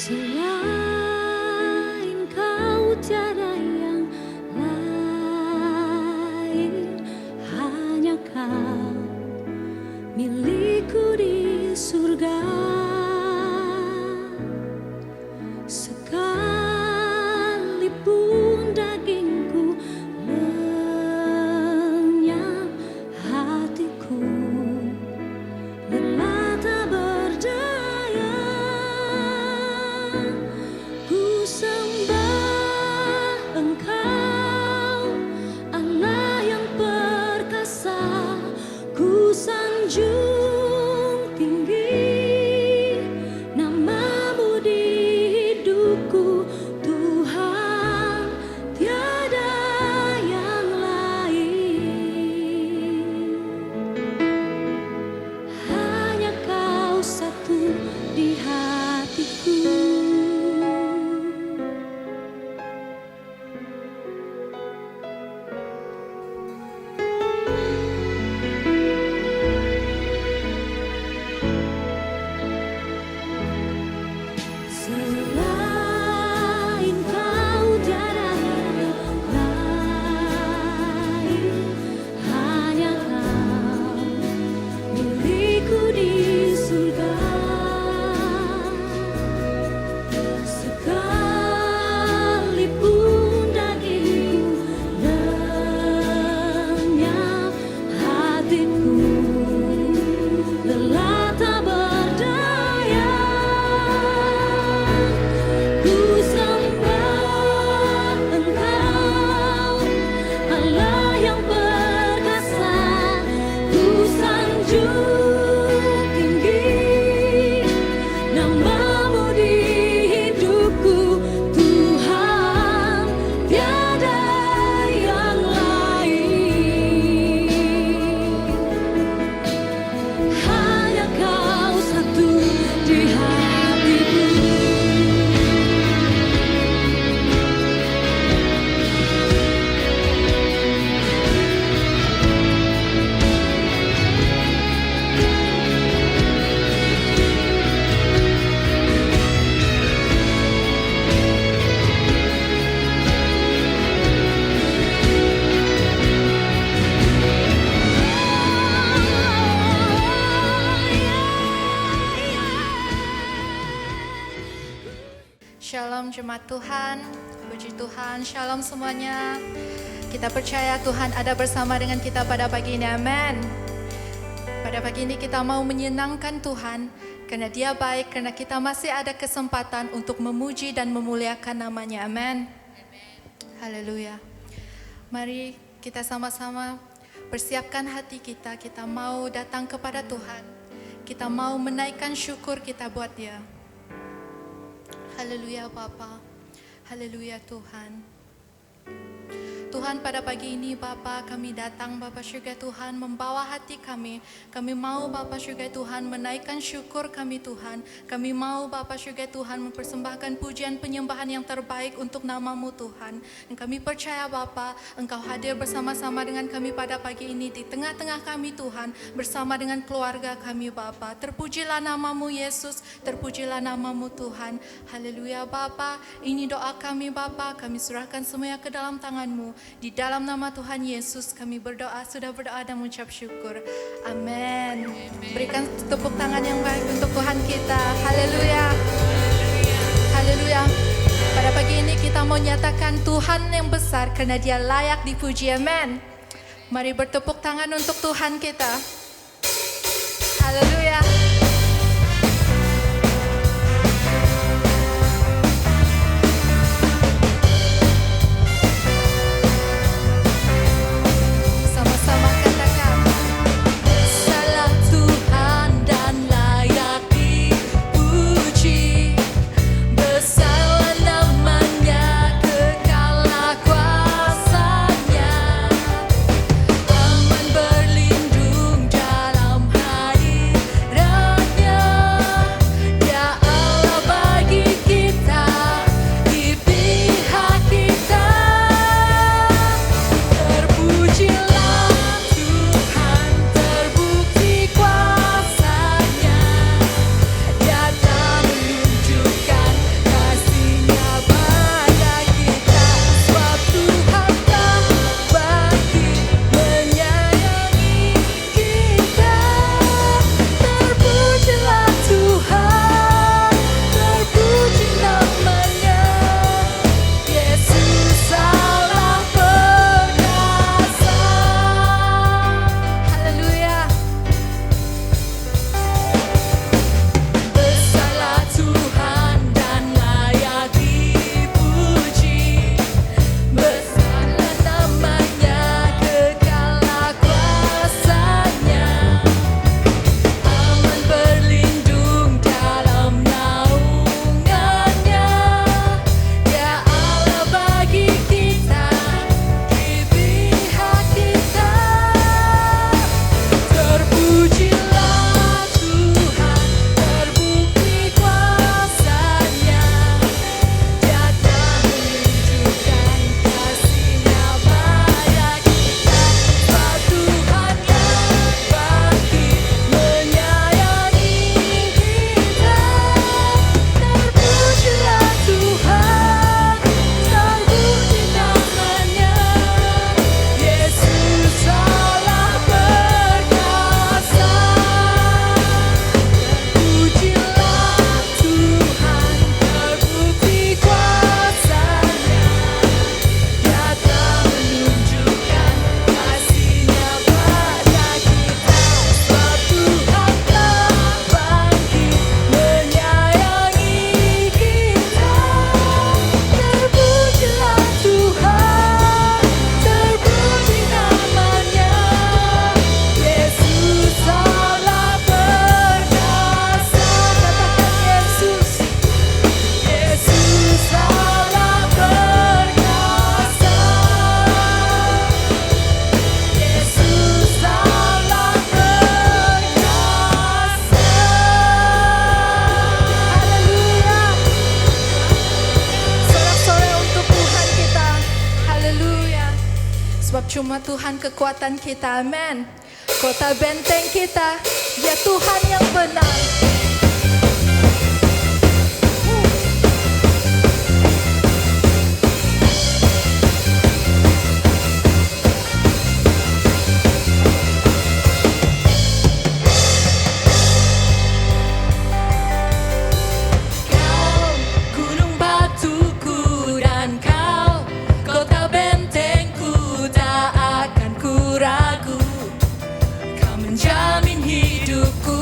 Selain kau tiada yang lain, hanya kau milikku di surga. Sekalipun dagingku lenyap, hatiku lelah tak berdaya. Ku sembah Engkau, Allah yang perkasa. Ku sanjung tinggi namamu di hidupku, Tuhan, tiada yang lain. Hanya Kau satu di hatiku. Selain Kau tiada yang lain, hanya Kau milikku di surga. Sekalipun dagingku lenyap, hatiku lelah tak berdaya. Ku sembah Engkau, Allah yang perkasa. Ku sanjung tinggi namamu di hidupku, Tuhan, tiada yang lain. Hanya Kau satu di hatiku. Shalom jemaat Tuhan, puji Tuhan, shalom semuanya. Kita percaya Tuhan ada bersama dengan kita pada pagi ini, amin. Pada pagi ini kita mau menyenangkan Tuhan, karena Dia baik, karena kita masih ada kesempatan untuk memuji dan memuliakan namanya, amin. Haleluya. Mari kita sama-sama persiapkan hati kita, kita mau datang kepada Tuhan. Kita mau menaikkan syukur kita buat Dia. Haleluya Bapa, haleluya Tuhan. Tuhan, pada pagi ini Bapa, kami datang Bapa surga Tuhan membawa hati kami. Kami mau Bapa surga Tuhan menaikkan syukur kami Tuhan. Kami mau Bapa surga Tuhan mempersembahkan pujian penyembahan yang terbaik untuk nama-Mu Tuhan. Dan kami percaya Bapa, Engkau hadir bersama-sama dengan kami pada pagi ini di tengah-tengah kami Tuhan, bersama dengan keluarga kami Bapa. Terpujilah nama-Mu Yesus, terpujilah nama-Mu Tuhan. Haleluya Bapa, ini doa kami Bapa, kami serahkan semuanya ke dalam tangan-Mu. Di dalam nama Tuhan Yesus kami berdoa, sudah berdoa dan mengucap syukur. Amin. Berikan tepuk tangan yang baik untuk Tuhan kita. Haleluya. Haleluya. Pada pagi ini kita mau nyatakan Tuhan yang besar karena Dia layak dipuji. Amin. Mari bertepuk tangan untuk Tuhan kita. Haleluya. Sama-sama katakan, salah Tuhan dan layak dipuji. Besarlah namanya, kekallah kuasanya. Aman berlindung dalam hadirat cuma Tuhan kekuatan kita, amin. Kota benteng kita, ya Tuhan yang benar. Menjamin hidupku.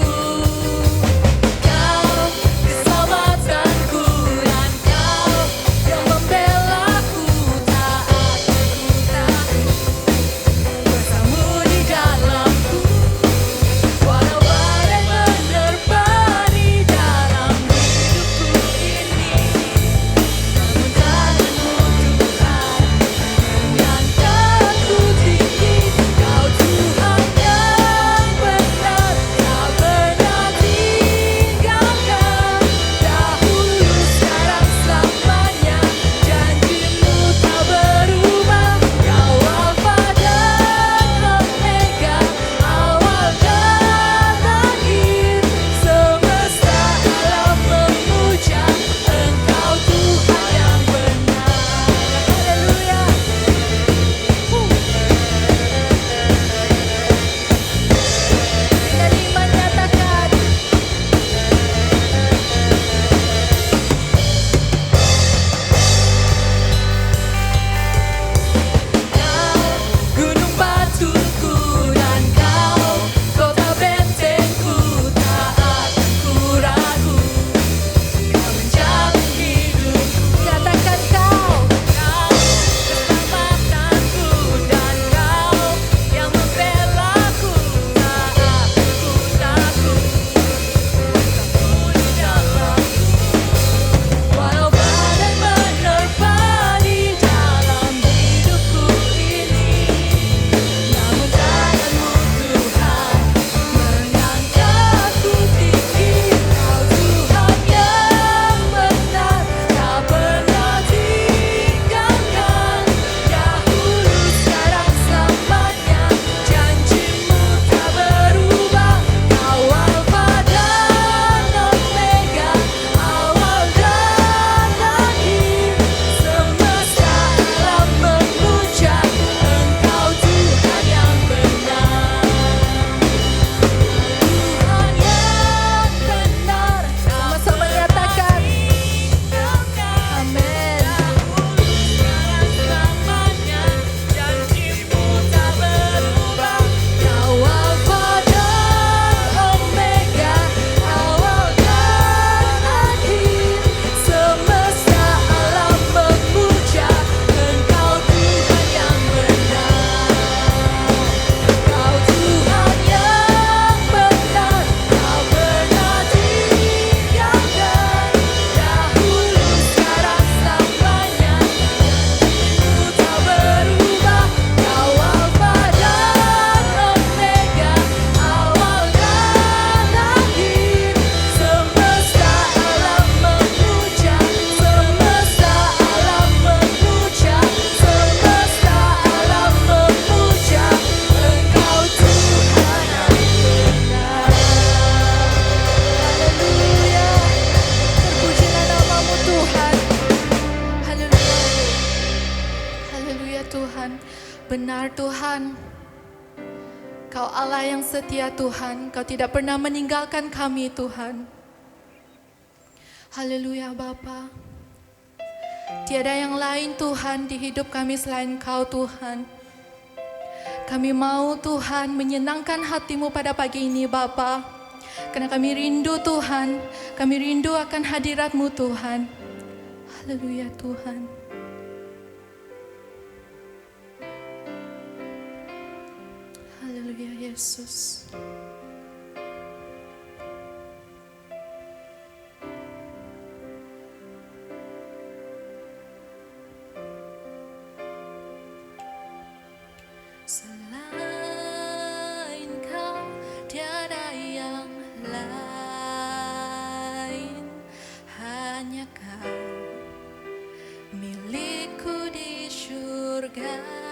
Benar Tuhan, Kau Allah yang setia Tuhan, Kau tidak pernah meninggalkan kami Tuhan. Haleluya Bapa. Tiada yang lain Tuhan di hidup kami selain Kau Tuhan. Kami mau Tuhan menyenangkan hati-Mu pada pagi ini Bapa. Karena kami rindu Tuhan, kami rindu akan hadirat-Mu Tuhan. Haleluya Tuhan. Haleluya Yesus. Selain Kau tiada yang lain, hanya Kau milikku di surga.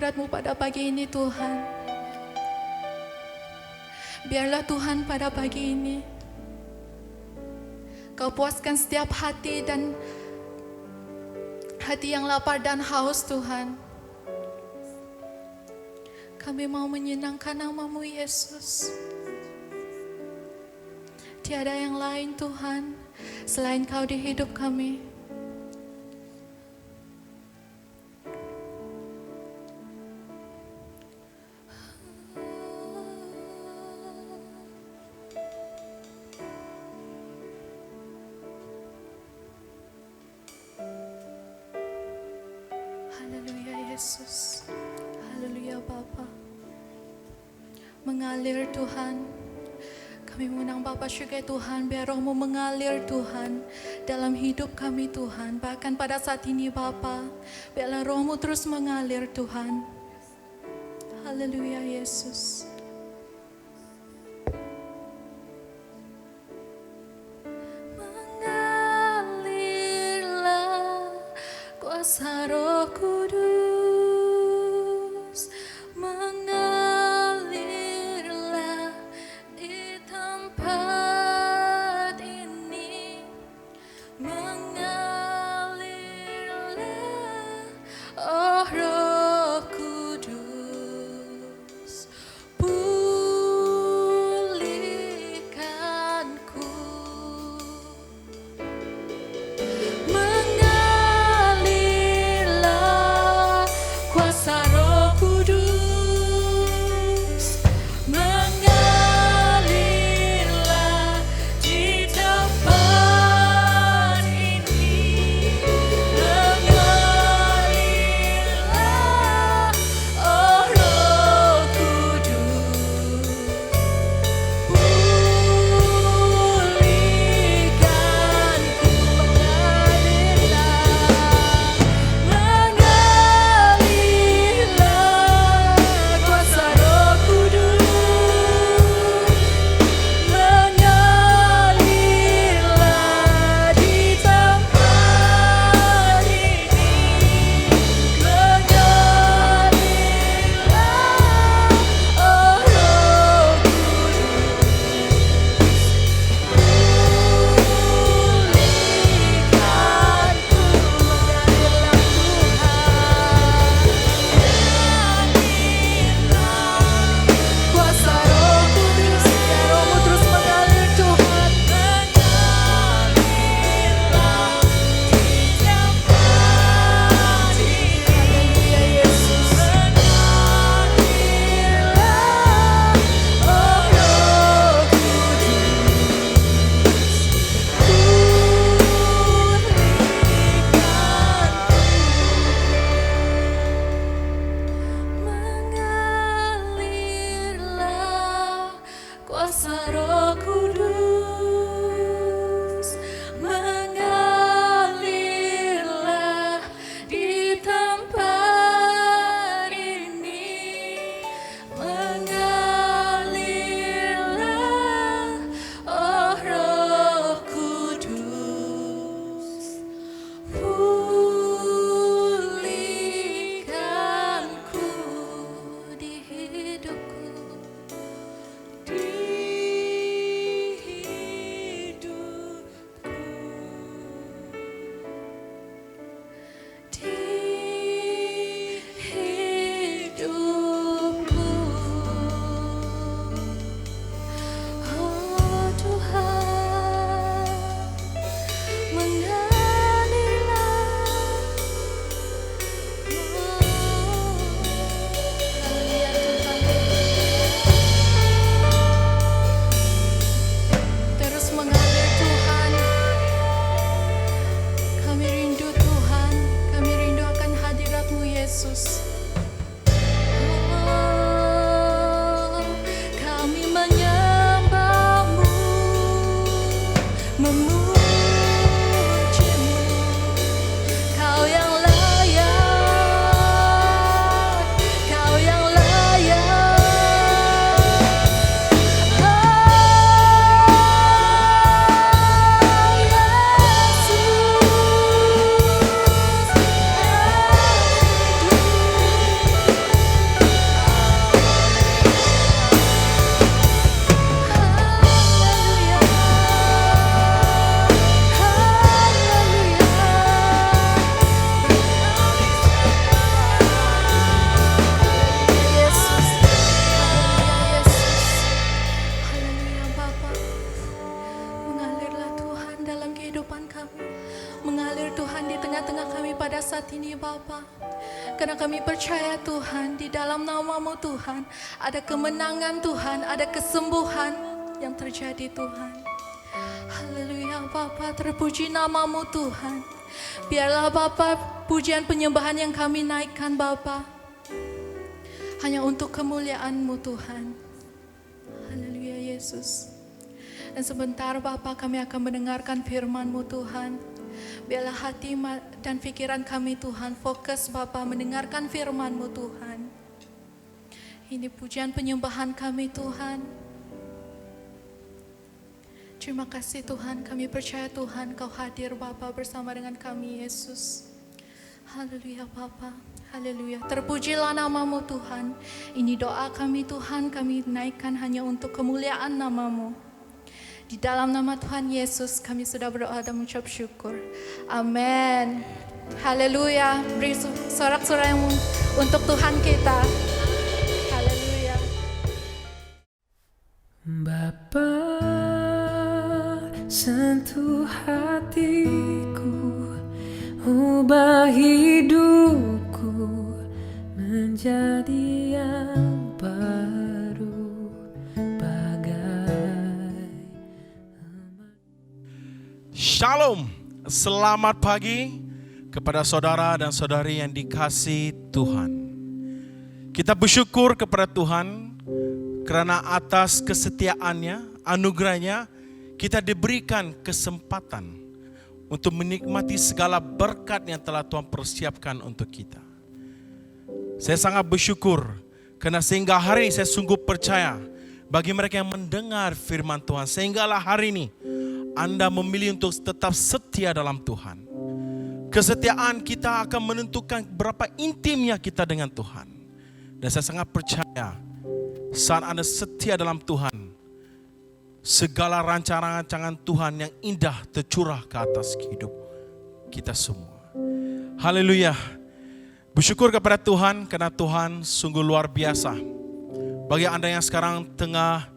hadirat-Mu pada pagi ini Tuhan. Biarlah Tuhan pada pagi ini Kau puaskan setiap hati dan hati yang lapar dan haus Tuhan. Kami mau menyenangkan nama-Mu Yesus. Tiada yang lain Tuhan selain Kau di hidup kami. Haleluya Yesus. Haleluya Bapa. Mengalir Tuhan. Kami mengundang Bapa surga Tuhan, biar Roh-Mu mengalir Tuhan dalam hidup kami Tuhan. Bahkan pada saat ini Bapa, biarlah Roh-Mu terus mengalir Tuhan. Haleluya Yesus. Mengalirlah kuasa Roh Kudus, mengalirlah di tempat ini, mengalirlah oh Roh Kudus, pulihkanku. Mengalirlah kuasa Roh Kudus, mengalirlah di tempat ini, mengalirlah oh Roh Kudus, pulihkanku. Mengalirlah kuasa Roh Kudus, mengalirlah di tempat ini, mengalirlah oh Roh kuasa Roh Kudus, biar Roh-Mu terus mengalir Tuhan. Mengalirlah di tempat ini. Haleluya Yesus. Mengalirlah oh Roh Mengalirlah kuasa Roh Kudus, mengalirlah di tempat ini, mengalirlah oh Roh Kudus, pulihkanku di hidupku, di dalam nama-Mu Tuhan ada kemenangan Tuhan, ada kesembuhan yang terjadi Tuhan. Haleluya Bapa, terpuji nama-Mu Tuhan. Biarlah Bapa pujian penyembahan yang kami naikkan Bapa hanya untuk kemuliaan-Mu Tuhan. Haleluya Yesus. Dan sebentar Bapa kami akan mendengarkan firman-Mu Tuhan. Biarlah hati dan pikiran kami Tuhan fokus Bapa mendengarkan firman-Mu Tuhan. Ini pujian penyembahan kami Tuhan. Terima kasih Tuhan, kami percaya Tuhan Kau hadir Bapa bersama dengan kami Yesus. Haleluya Bapa, haleluya. Terpujilah nama-Mu Tuhan. Ini doa kami Tuhan, kami naikkan hanya untuk kemuliaan nama-Mu. Di dalam nama Tuhan Yesus kami sudah berdoa dan mengucap syukur. Amin. Haleluya. Beri sorak-sorai untuk Tuhan kita. Haleluya. Bapa, sentuh hatiku, ubah hidupku menjadi yang baru. Shalom, selamat pagi kepada saudara dan saudari yang dikasihi Tuhan. Kita bersyukur kepada Tuhan karena atas kesetiaannya, anugerahnya, kita diberikan kesempatan untuk menikmati segala berkat yang telah Tuhan persiapkan untuk kita. Saya sangat bersyukur karena sehingga hari ini saya sungguh percaya bagi mereka yang mendengar firman Tuhan, sehinggalah hari ini Anda memilih untuk tetap setia dalam Tuhan. Kesetiaan kita akan menentukan berapa intimnya kita dengan Tuhan. Dan saya sangat percaya saat Anda setia dalam Tuhan, segala rancangan-rancangan Tuhan yang indah tercurah ke atas hidup kita semua. Haleluya. Bersyukur kepada Tuhan karena Tuhan sungguh luar biasa. Bagi Anda yang sekarang tengah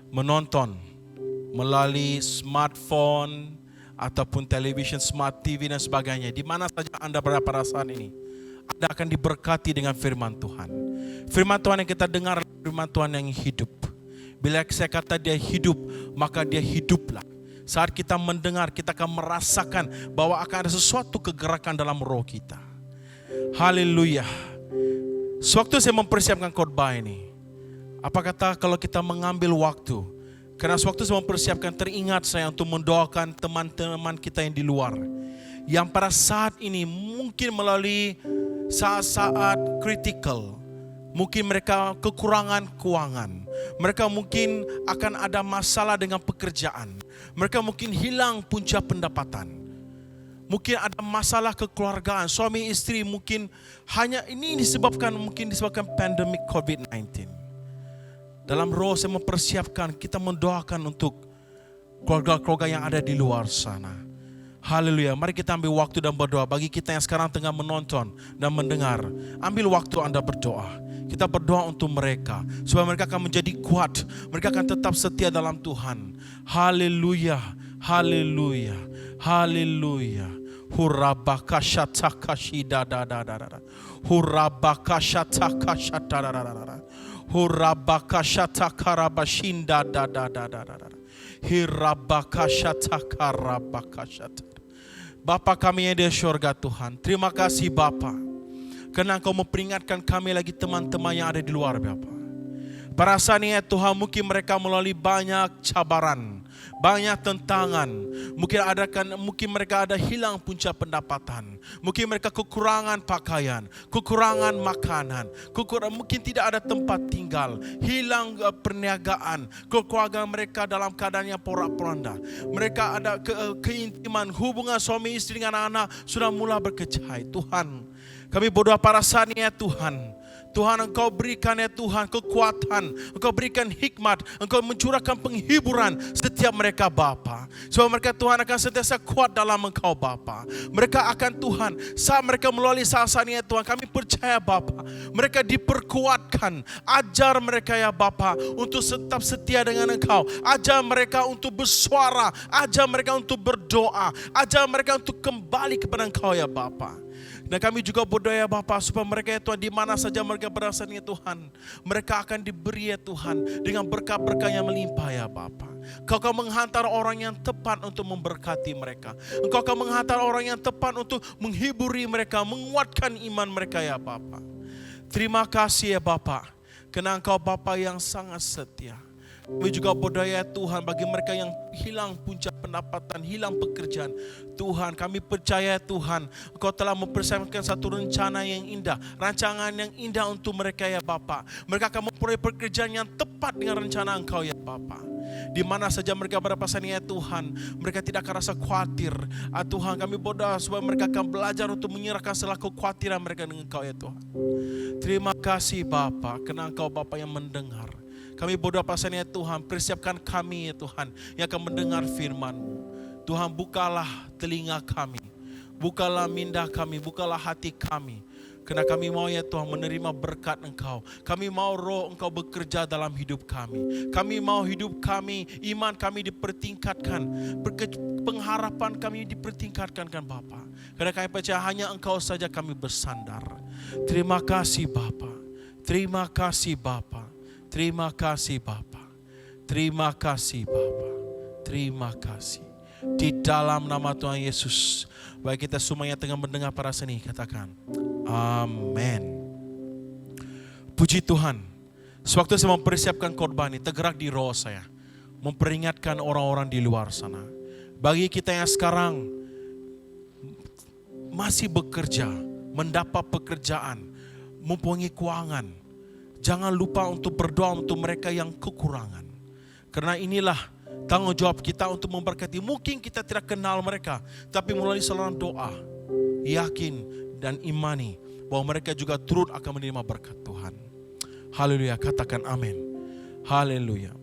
menonton melalui smartphone ataupun television, smart TV dan sebagainya, di mana saja Anda berada pada saat ini, Anda akan diberkati dengan firman Tuhan. Firman Tuhan yang kita dengar, firman Tuhan yang hidup. Bila saya kata dia hidup, maka dia hiduplah. Saat kita mendengar, kita akan merasakan bahwa akan ada sesuatu kegerakan dalam roh kita. Haleluya. Sewaktu saya mempersiapkan khotbah ini, apa kata kalau kita mengambil waktu? Karena sewaktu saya mempersiapkan, teringat saya untuk mendoakan teman-teman kita yang di luar, yang pada saat ini mungkin melalui saat-saat kritikal. Mungkin mereka kekurangan keuangan, mereka mungkin akan ada masalah dengan pekerjaan, mereka mungkin hilang punca pendapatan, mungkin ada masalah kekeluargaan, suami istri mungkin hanya ini disebabkan pandemik COVID-19. Dalam roh saya mempersiapkan, kita mendoakan untuk keluarga-keluarga yang ada di luar sana. Haleluya. Mari kita ambil waktu dan berdoa. Bagi kita yang sekarang tengah menonton dan mendengar, ambil waktu Anda berdoa. Kita berdoa untuk mereka, supaya mereka akan menjadi kuat. Mereka akan tetap setia dalam Tuhan. Haleluya. Haleluya. Haleluya. Hurabakashatakashidadadadada. Hurabakashatakashadadadada. Hurabakashatakarabashinda dadadadada. Hirabakashatakarabakashata. Bapa kami yang di surga Tuhan, terima kasih Bapa, karena Engkau memperingatkan kami lagi teman-teman yang ada di luar Bapa. Pada saat ini ya Tuhan, mungkin mereka melalui banyak cabaran, banyak tentangan. Mungkin mereka ada hilang punca pendapatan. Mungkin mereka kekurangan pakaian, kekurangan makanan, mungkin tidak ada tempat tinggal, hilang perniagaan. Keluarga mereka dalam keadaan yang porak-poranda. Mereka ada keintiman, hubungan suami istri dengan anak sudah mulai berkecai. Tuhan, kami berdoa pada saat ini ya Tuhan. Tuhan, Engkau berikan ya Tuhan kekuatan, Engkau berikan hikmat, Engkau mencurahkan penghiburan setiap mereka Bapa. Supaya mereka Tuhan akan sentiasa kuat dalam Engkau Bapa. Mereka akan Tuhan, saat mereka melalui saat-saat ini ya Tuhan, kami percaya Bapa, mereka diperkuatkan. Ajar mereka ya Bapa untuk tetap setia dengan Engkau. Ajar mereka untuk bersuara, ajar mereka untuk berdoa, ajar mereka untuk kembali kepada Engkau ya Bapa. Dan kami juga berdoa ya Bapa, supaya mereka ya Tuhan, di mana saja mereka berasal ya Tuhan, mereka akan diberi ya Tuhan dengan berkat-berkat yang melimpah ya Bapa. Engkau akan menghantar orang yang tepat untuk memberkati mereka. Engkau akan menghantar orang yang tepat untuk menghiburi mereka, menguatkan iman mereka ya Bapa. Terima kasih ya Bapa, karena Engkau Bapa yang sangat setia. Kami juga berdoa ya Tuhan, bagi mereka yang hilang punca pendapatan, hilang pekerjaan, Tuhan kami percaya Tuhan, Engkau telah mempersiapkan satu rencana yang indah, rancangan yang indah untuk mereka ya Bapa. Mereka akan memperoleh pekerjaan yang tepat dengan rencana Engkau ya Bapa. Di mana saja mereka berada ya Tuhan, mereka tidak akan rasa khawatir. Tuhan kami berdoa supaya mereka akan belajar untuk menyerahkan segala kekhawatiran mereka dengan Engkau ya Tuhan. Terima kasih Bapa, karena Engkau Bapa yang mendengar. Kami berdoa pasalnya Tuhan, persiapkan kami ya Tuhan yang akan mendengar firman-Mu. Tuhan bukalah telinga kami, bukalah minda kami, bukalah hati kami. Karena kami mau ya Tuhan menerima berkat Engkau. Kami mau roh Engkau bekerja dalam hidup kami. Kami mau hidup kami, iman kami dipertingkatkan. Pengharapan kami dipertingkatkan kan Bapa. Karena kami percaya hanya Engkau saja kami bersandar. Terima kasih Bapa. Terima kasih Bapa. Terima kasih Bapa. Terima kasih Bapa. Terima kasih. Di dalam nama Tuhan Yesus. Baik kita semuanya tengah mendengar para seni, katakan amin. Puji Tuhan. Sewaktu saya mempersiapkan khotbah ini, tergerak di roh saya. Memperingatkan orang-orang di luar sana. Bagi kita yang sekarang masih bekerja, mendapat pekerjaan, mempunyai keuangan, jangan lupa untuk berdoa untuk mereka yang kekurangan. Karena inilah tanggung jawab kita untuk memberkati. Mungkin kita tidak kenal mereka, tapi melalui saluran doa, yakin dan imani bahwa mereka juga turut akan menerima berkat Tuhan. Haleluya, katakan amin. Haleluya.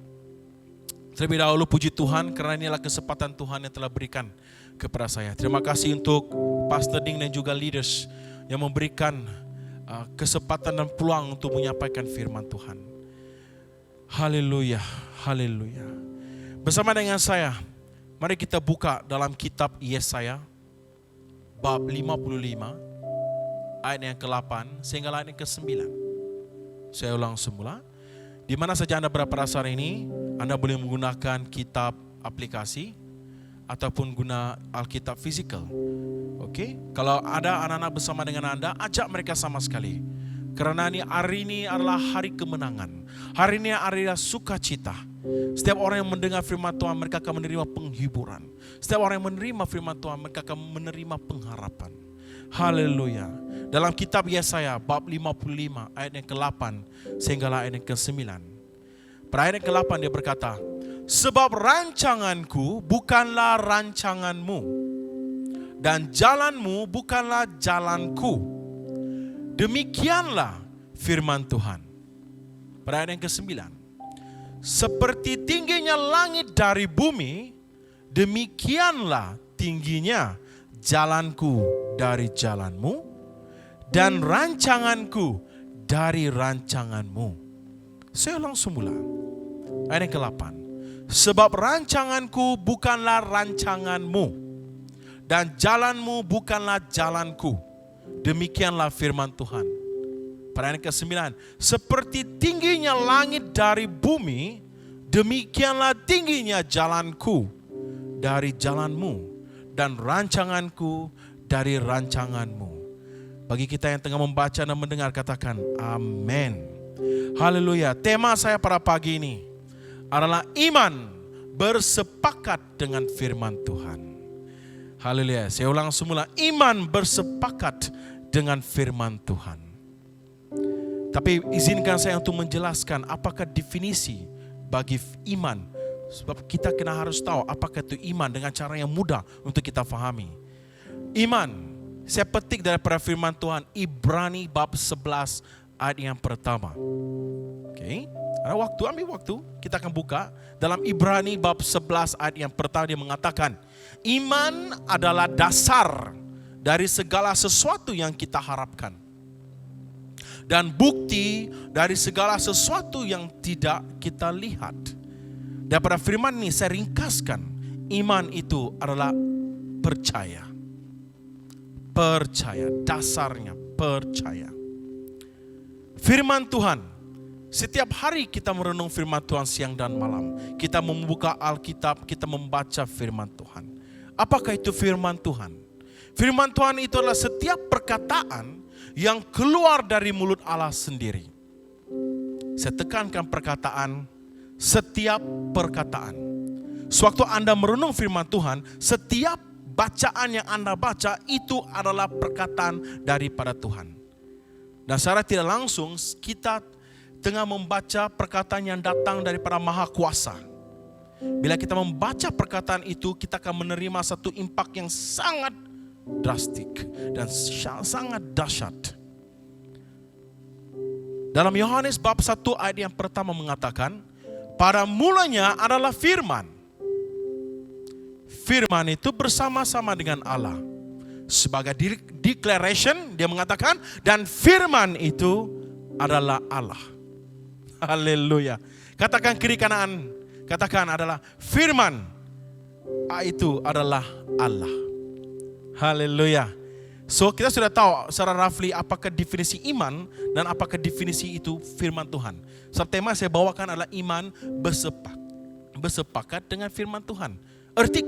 Terlebih dahulu puji Tuhan karena inilah kesempatan Tuhan yang telah berikan kepada saya. Terima kasih untuk Pastor Ding dan juga leaders yang memberikan kesempatan dan peluang untuk menyampaikan firman Tuhan. Haleluya, haleluya. Bersama dengan saya, mari kita buka dalam kitab Yesaya bab 55 ayat yang ke-8 sehingga ayat yang ke-9. Saya ulang semula. Di mana saja Anda berada pada saat ini, Anda boleh menggunakan kitab aplikasi ataupun guna Alkitab fisikal. Oke, kalau ada anak-anak bersama dengan Anda, ajak mereka sama sekali. Karena hari ini adalah hari kemenangan. Hari ini adalah sukacita. Setiap orang yang mendengar firman Tuhan, mereka akan menerima penghiburan. Setiap orang yang menerima firman Tuhan, mereka akan menerima pengharapan. Haleluya. Dalam kitab Yesaya bab 55 ayat yang ke-8 sehingga ayat yang ke-9. Pada ayat yang ke-8 dia berkata, sebab rancanganku bukanlah rancanganmu, dan jalanmu bukanlah jalanku. Demikianlah firman Tuhan. Pada ayat yang ke-9. Seperti tingginya langit dari bumi, demikianlah tingginya jalanku dari jalanmu, dan rancanganku dari rancanganmu. Saya ulang semula. Ayat yang ke-8. Sebab rancanganku bukanlah rancanganmu, dan jalanmu bukanlah jalanku. Demikianlah firman Tuhan. Pada ayat ke-9, seperti tingginya langit dari bumi, demikianlah tingginya jalanku dari jalanmu, dan rancanganku dari rancanganmu. Bagi kita yang tengah membaca dan mendengar, katakan amin. Haleluya. Tema saya pada pagi ini adalah iman bersepakat dengan firman Tuhan. Haleluya. Saya ulang semula, iman bersepakat dengan firman Tuhan. Tapi izinkan saya untuk menjelaskan apakah definisi bagi iman. Sebab kita kena harus tahu apakah itu iman dengan cara yang mudah untuk kita fahami. Iman, saya petik daripada firman Tuhan Ibrani bab 11 ayat yang pertama. Oke, ada waktu, ambil waktu. Kita akan buka dalam Ibrani bab 11 ayat yang pertama. Dia mengatakan, iman adalah dasar dari segala sesuatu yang kita harapkan, dan bukti dari segala sesuatu yang tidak kita lihat. Daripada firman ini saya ringkaskan, iman itu adalah percaya. percaya. Dasarnya percaya. Firman Tuhan. Setiap hari kita merenung firman Tuhan siang dan malam. Kita membuka Alkitab, kita membaca firman Tuhan. Apakah itu firman Tuhan? Firman Tuhan itu adalah setiap perkataan yang keluar dari mulut Allah sendiri. Saya tekankan perkataan, setiap perkataan. Sewaktu Anda merenung firman Tuhan, setiap bacaan yang Anda baca itu adalah perkataan daripada Tuhan. Dan secara tidak langsung kita tengah membaca perkataan yang datang daripada Maha Kuasa. Bila kita membaca perkataan itu, kita akan menerima satu impak yang sangat drastik dan sangat dahsyat. Dalam Yohanes bab 1 ayat yang pertama mengatakan, pada mulanya adalah firman. Firman itu bersama-sama dengan Allah. Sebagai declaration, dia mengatakan, dan firman itu adalah Allah. Haleluya. Katakan kiri kanan, katakan adalah firman itu adalah Allah. Haleluya. So kita sudah tahu secara roughly apakah definisi iman dan apakah definisi itu firman Tuhan. Sebab tema saya bawakan adalah iman bersepakat dengan firman Tuhan. Erti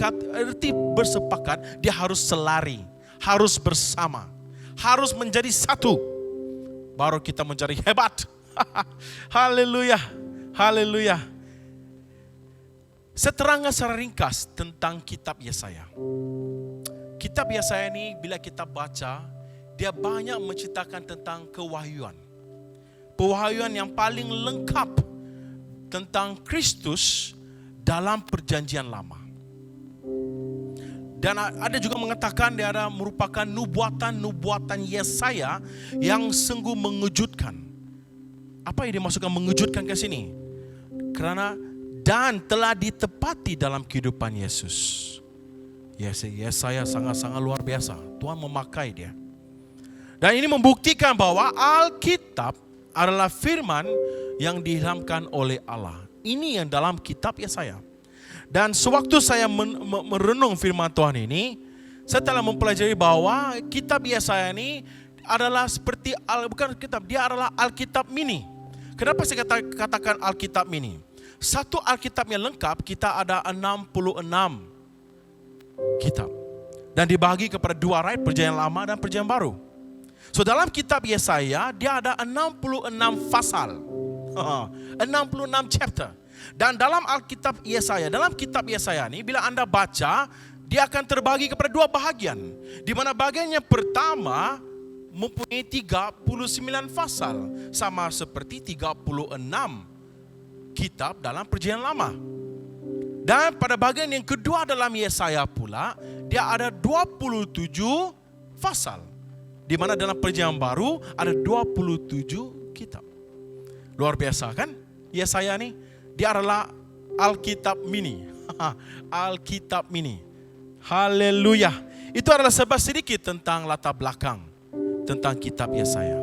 bersepakat, dia harus selari, harus bersama, harus menjadi satu. Baru kita menjadi hebat. Haleluya, haleluya. Saya terangkan secara ringkas tentang kitab Yesaya. Kitab Yesaya ini bila kita baca, dia banyak menceritakan tentang kewahyuan. Pewahyuan yang paling lengkap tentang Kristus dalam perjanjian lama. Dan ada juga mengatakan dia ada merupakan nubuatan Yesaya yang sungguh mengejutkan. Apa yang dimaksudkan mengejutkan ke sini? Karena dan telah ditepati dalam kehidupan Yesus. Yesaya sangat-sangat luar biasa. Tuhan memakai dia. Dan ini membuktikan bahwa Alkitab adalah firman yang diilhamkan oleh Allah. Ini yang dalam kitab Yesaya. Dan sewaktu saya merenung firman Tuhan ini, saya telah mempelajari bahwa kitab Yesaya ini adalah seperti, bukan kitab, dia adalah Alkitab mini. Kenapa saya katakan Alkitab mini? Satu Alkitab yang lengkap, kita ada 66 kitab. Dan dibagi kepada dua perjanjian lama dan perjanjian baru. So dalam kitab Yesaya, dia ada 66 pasal. 66 chapter. Dan dalam Alkitab Yesaya, dalam kitab Yesaya ini, bila Anda baca, dia akan terbagi kepada dua bahagian. Di mana bahagian yang pertama mempunyai 39 pasal, sama seperti 36 kitab dalam perjanjian lama. Dan pada bahagian yang kedua dalam Yesaya pula, dia ada 27 pasal. Di mana dalam perjanjian baru ada 27 kitab. Luar biasa kan? Yesaya ini, dia adalah Alkitab mini. Alkitab mini. Haleluya. Itu adalah sedikit tentang latar belakang tentang kitab Yesaya.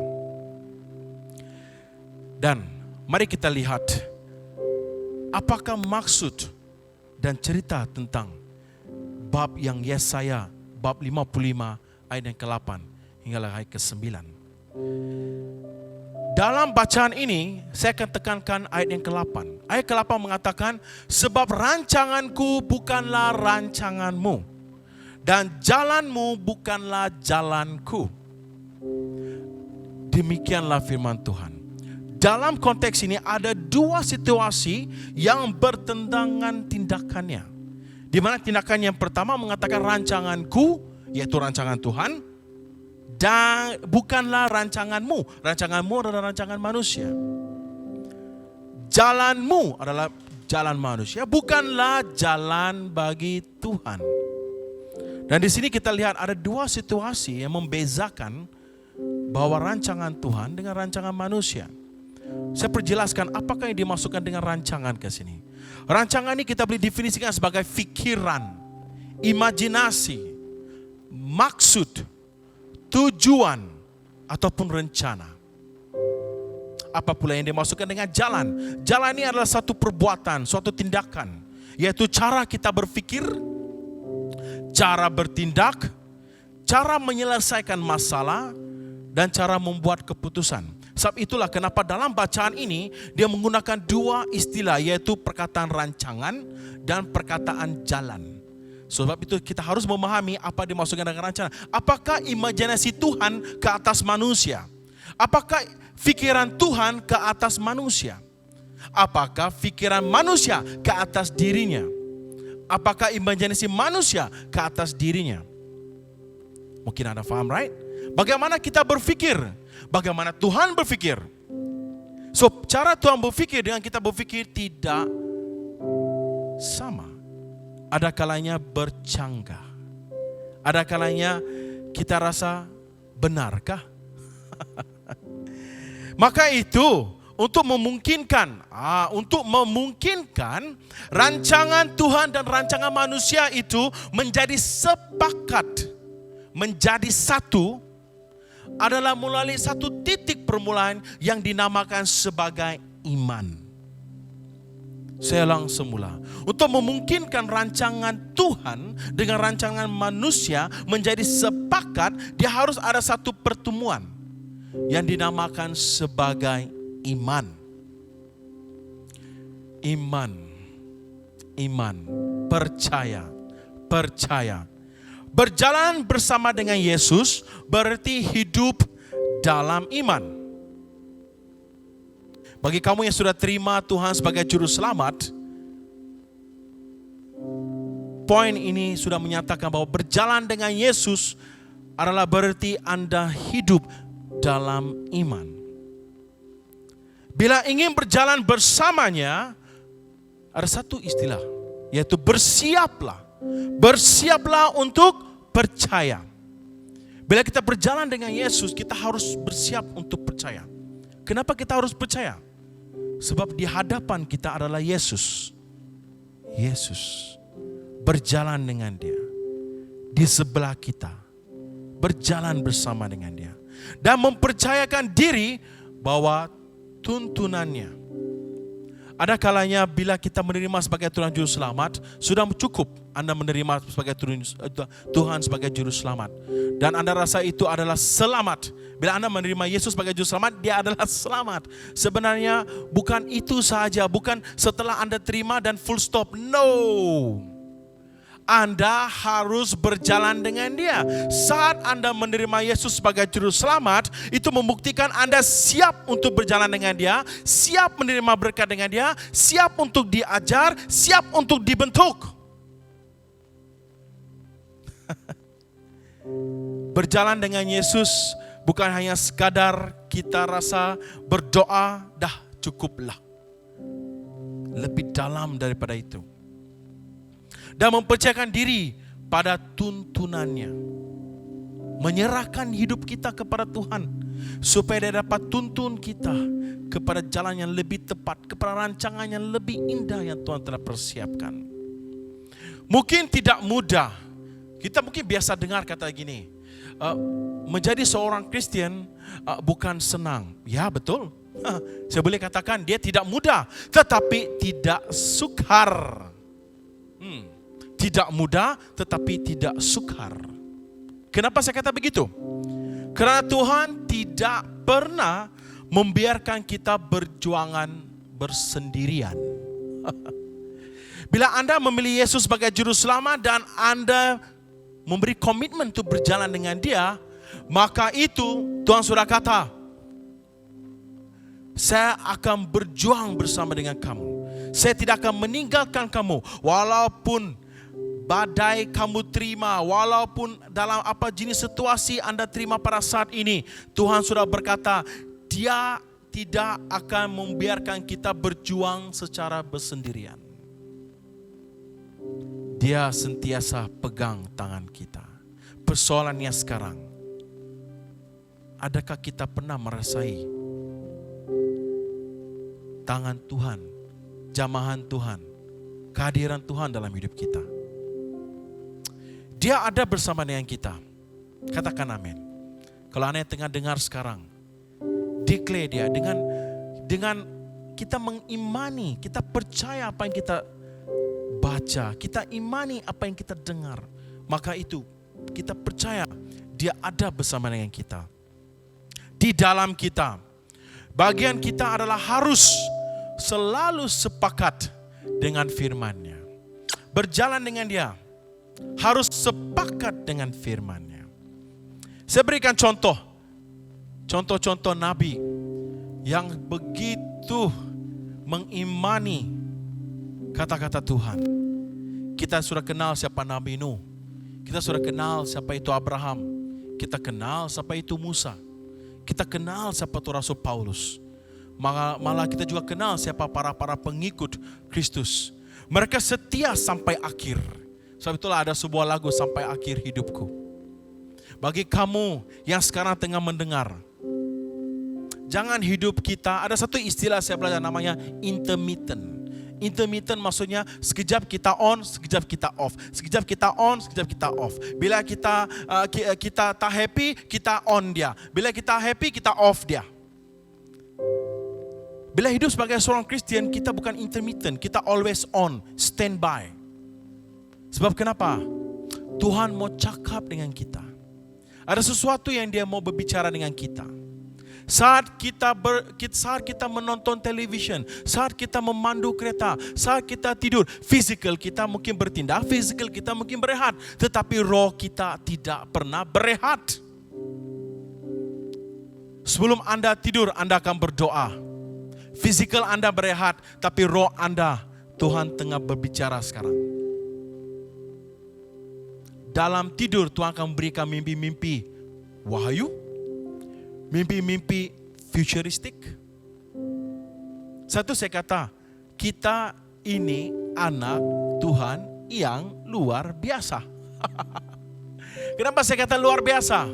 Dan mari kita lihat apakah maksud dan cerita tentang bab yang Yesaya, bab 55 ayat yang ke-8 hingga ayat ke-9. Dalam bacaan ini, saya akan tekankan ayat yang ke-8. Ayat ke-8 mengatakan, sebab rancanganku bukanlah rancanganmu, dan jalanmu bukanlah jalanku. Demikianlah firman Tuhan. Dalam konteks ini ada dua situasi yang bertentangan tindakannya. Di mana tindakan yang pertama mengatakan rancanganku, yaitu rancangan Tuhan, dan bukanlah rancanganmu. Rancanganmu adalah rancangan manusia. Jalanmu adalah jalan manusia, bukanlah jalan bagi Tuhan. Dan di sini kita lihat ada dua situasi yang membezakan bahwa rancangan Tuhan dengan rancangan manusia. Saya perjelaskan apakah yang dimasukkan dengan rancangan ke sini. Rancangan ini kita boleh definisikan sebagai fikiran, imajinasi, maksud, tujuan, ataupun rencana. Apa pula yang dimasukkan dengan jalan? Jalan ini adalah satu perbuatan, suatu tindakan, yaitu cara kita berfikir, cara bertindak, cara menyelesaikan masalah, dan cara membuat keputusan. Sebab itulah kenapa dalam bacaan ini dia menggunakan dua istilah, yaitu perkataan rancangan dan perkataan jalan. Sebab itu kita harus memahami apa dimaksudkan dengan rancangan. Apakah imajinasi Tuhan ke atas manusia? Apakah pikiran Tuhan ke atas manusia? Apakah pikiran manusia ke atas dirinya? Apakah imajinasi manusia ke atas dirinya? Mungkin Anda paham, right? Bagaimana kita berpikir? Bagaimana Tuhan berpikir? So, cara Tuhan berpikir dengan kita berpikir tidak sama. Ada kalanya bercanggah. Ada kalanya kita rasa benarkah? Maka itu untuk memungkinkan rancangan Tuhan dan rancangan manusia itu menjadi sepakat, menjadi satu, adalah melalui satu titik permulaan yang dinamakan sebagai iman. Saya ulang semula. Untuk memungkinkan rancangan Tuhan dengan rancangan manusia menjadi sepakat, dia harus ada satu pertemuan yang dinamakan sebagai iman. Iman, percaya. Berjalan bersama dengan Yesus berarti hidup dalam iman. Bagi kamu yang sudah terima Tuhan sebagai juru selamat, poin ini sudah menyatakan bahwa berjalan dengan Yesus adalah berarti Anda hidup dalam iman. Bila ingin berjalan bersamanya, ada satu istilah, yaitu bersiaplah. Bersiaplah untuk percaya. Bila kita berjalan dengan Yesus, kita harus bersiap untuk percaya. Kenapa kita harus percaya? Sebab di hadapan kita adalah Yesus. Yesus berjalan dengan Dia. Di sebelah kita, berjalan bersama dengan Dia. Dan mempercayakan diri bahwa tuntunannya. Ada kalanya bila kita menerima sebagai Tuhan Juru Selamat, sudah cukup Anda menerima sebagai Tuhan sebagai Juru Selamat. Dan Anda rasa itu adalah selamat. Bila Anda menerima Yesus sebagai Juru Selamat, dia adalah selamat. Sebenarnya bukan itu saja, bukan setelah Anda terima dan full stop. No. Anda harus berjalan dengan Dia. Saat Anda menerima Yesus sebagai Juru Selamat, itu membuktikan Anda siap untuk berjalan dengan Dia, siap menerima berkat dengan Dia, siap untuk diajar, siap untuk dibentuk. Berjalan dengan Yesus bukan hanya sekadar kita rasa berdoa, dah cukuplah. Lebih dalam daripada itu. Dan mempercayakan diri pada tuntunannya. Menyerahkan hidup kita kepada Tuhan. Supaya dia dapat tuntun kita kepada jalan yang lebih tepat. Kepada rancangan yang lebih indah yang Tuhan telah persiapkan. Mungkin tidak mudah. Kita mungkin biasa dengar kata gini. Menjadi seorang Kristen bukan senang. Ya betul. Saya boleh katakan dia tidak mudah. Tetapi tidak sukar. Tidak mudah tetapi tidak sukar. Kenapa saya kata begitu? Karena Tuhan tidak pernah membiarkan kita berjuangan bersendirian. Bila Anda memilih Yesus sebagai Juru Selamat dan Anda memberi komitmen untuk berjalan dengan Dia, maka itu Tuhan sudah kata, saya akan berjuang bersama dengan kamu. Saya tidak akan meninggalkan kamu walaupun badai kamu terima, walaupun dalam apa jenis situasi Anda terima pada saat ini, Tuhan sudah berkata, Dia tidak akan membiarkan kita berjuang secara bersendirian. Dia sentiasa pegang tangan kita. Persoalannya sekarang, adakah kita pernah merasai tangan Tuhan, jamahan Tuhan, kehadiran Tuhan dalam hidup kita? Dia ada bersama dengan kita. Katakan amin. Kalau Anda yang tengah dengar sekarang, declare Dia dengan kita mengimani, kita percaya apa yang kita baca, kita imani apa yang kita dengar, maka itu kita percaya dia ada bersama dengan kita. Di dalam kita. Bagian kita adalah harus selalu sepakat dengan firman-Nya. Berjalan dengan dia. Harus sepakat dengan firman-Nya. Saya berikan contoh-contoh Nabi yang begitu mengimani kata-kata Tuhan. Kita sudah kenal siapa Nabi Nuh. Kita sudah kenal siapa itu Abraham. Kita kenal siapa itu Musa. Kita kenal siapa itu Rasul Paulus. Malah kita juga kenal siapa para pengikut Kristus. Mereka setia sampai akhir. Sebab itulah ada sebuah lagu, sampai akhir hidupku. Bagi kamu yang sekarang tengah mendengar, jangan hidup kita, ada satu istilah saya belajar namanya intermittent. Intermittent maksudnya sekejap kita on, sekejap kita off. Sekejap kita on, sekejap kita off. Bila kita tak happy, kita on dia. Bila kita happy, kita off dia. Bila hidup sebagai seorang Kristian, kita bukan intermittent, kita always on, standby. Sebab kenapa? Tuhan mau cakap dengan kita. Ada sesuatu yang dia mau berbicara dengan kita. Saat kita menonton television, saat kita memandu kereta, saat kita tidur, fizikal kita mungkin bertindak, fizikal kita mungkin berehat, tetapi roh kita tidak pernah berehat. Sebelum Anda tidur, Anda akan berdoa. Fizikal Anda berehat, tapi roh Anda, Tuhan tengah berbicara sekarang. Dalam tidur Tuhan akan berikan mimpi-mimpi wahyu, mimpi-mimpi futuristik. Satu saya kata, kita ini anak Tuhan yang luar biasa. Kenapa saya kata luar biasa?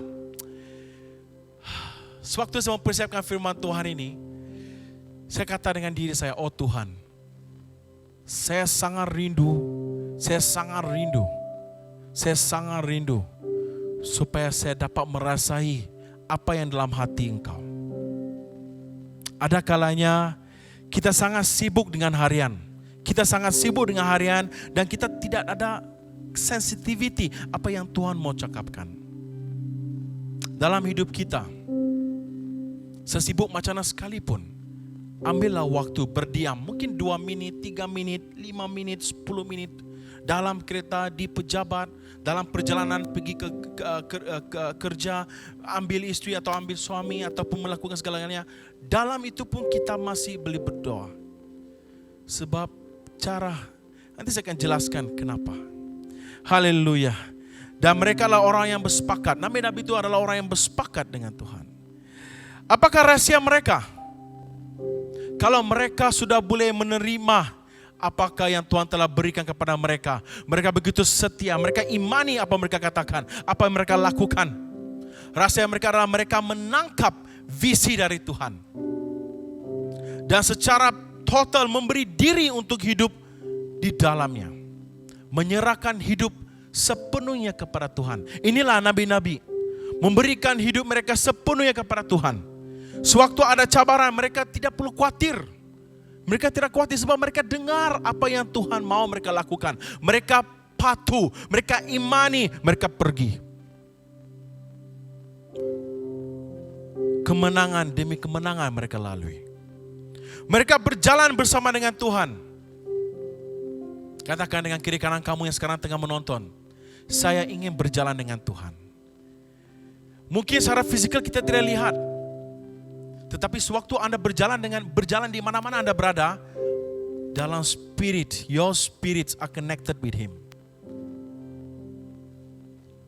Sewaktu saya mempersiapkan firman Tuhan ini, saya kata dengan diri saya, oh Tuhan, saya sangat rindu supaya saya dapat merasai apa yang dalam hati Engkau. Ada kalanya kita sangat sibuk dengan harian. Dan kita tidak ada sensitivity apa yang Tuhan mau cakapkan. Dalam hidup kita, sesibuk macam mana sekalipun, ambillah waktu berdiam. Mungkin 2 menit, 3 menit, 5 menit, 10 menit. Dalam kereta, di pejabat, dalam perjalanan pergi ke kerja, ambil istri atau ambil suami ataupun melakukan segalanya. Dalam itu pun kita masih boleh berdoa. Sebab nanti saya akan jelaskan kenapa. Haleluya. Dan mereka adalah orang yang bersepakat. Nabi-nabi itu adalah orang yang bersepakat dengan Tuhan. Apakah rahasia mereka? Kalau mereka sudah boleh menerima apakah yang Tuhan telah berikan kepada mereka. Mereka begitu setia, mereka imani apa mereka katakan, apa yang mereka lakukan. Rahasia mereka adalah mereka menangkap visi dari Tuhan. Dan secara total memberi diri untuk hidup di dalamnya. Menyerahkan hidup sepenuhnya kepada Tuhan. Inilah nabi-nabi. Memberikan hidup mereka sepenuhnya kepada Tuhan. Sewaktu ada cabaran, mereka tidak perlu khawatir. Mereka tidak khawatir sebab mereka dengar apa yang Tuhan mau mereka lakukan. Mereka patuh, mereka imani, mereka pergi. Kemenangan demi kemenangan mereka lalui. Mereka berjalan bersama dengan Tuhan. Katakan dengan kiri kanan kamu yang sekarang tengah menonton, saya ingin berjalan dengan Tuhan. Mungkin secara fisikal kita tidak lihat. Tetapi sewaktu Anda berjalan di mana-mana Anda berada, dalam spirit, your spirits are connected with Him.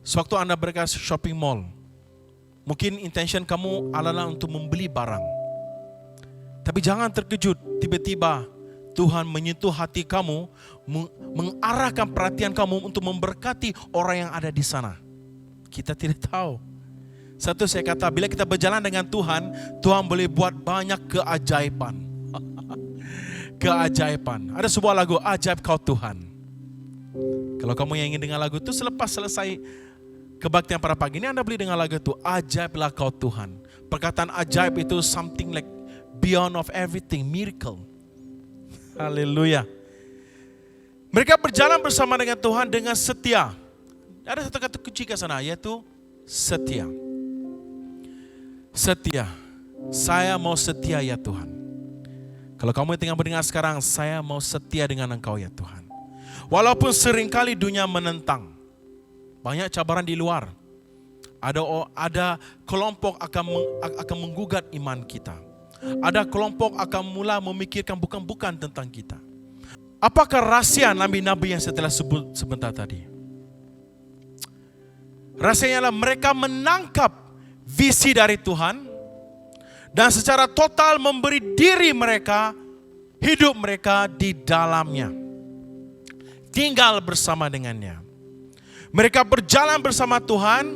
Sewaktu Anda berada di shopping mall, mungkin intention kamu adalah untuk membeli barang. Tapi jangan terkejut, tiba-tiba Tuhan menyentuh hati kamu, mengarahkan perhatian kamu untuk memberkati orang yang ada di sana. Kita tidak tahu. Satu saya kata, bila kita berjalan dengan Tuhan, Tuhan boleh buat banyak keajaiban. Keajaiban. Ada sebuah lagu, Ajaib Kau Tuhan. Kalau kamu yang ingin dengar lagu itu, selepas selesai kebaktian pada pagi ini, Anda boleh dengar lagu itu, Ajaiblah Kau Tuhan. Perkataan ajaib itu something like beyond of everything, miracle. Haleluya. Mereka berjalan bersama dengan Tuhan dengan setia. Ada satu kata kunci ke sana, yaitu setia. Setia. Saya mau setia ya Tuhan. Kalau kamu yang tengah mendengar sekarang, saya mau setia dengan Engkau ya Tuhan. Walaupun seringkali dunia menentang, banyak cabaran di luar, ada kelompok akan menggugat iman kita. Ada kelompok akan mula memikirkan bukan tentang kita. Apakah rahasia nabi-nabi yang saya telah sebut sebentar tadi? Rahasianya adalah mereka menangkap visi dari Tuhan dan secara total memberi diri mereka, hidup mereka di dalamnya. Tinggal bersama dengannya. Mereka berjalan bersama Tuhan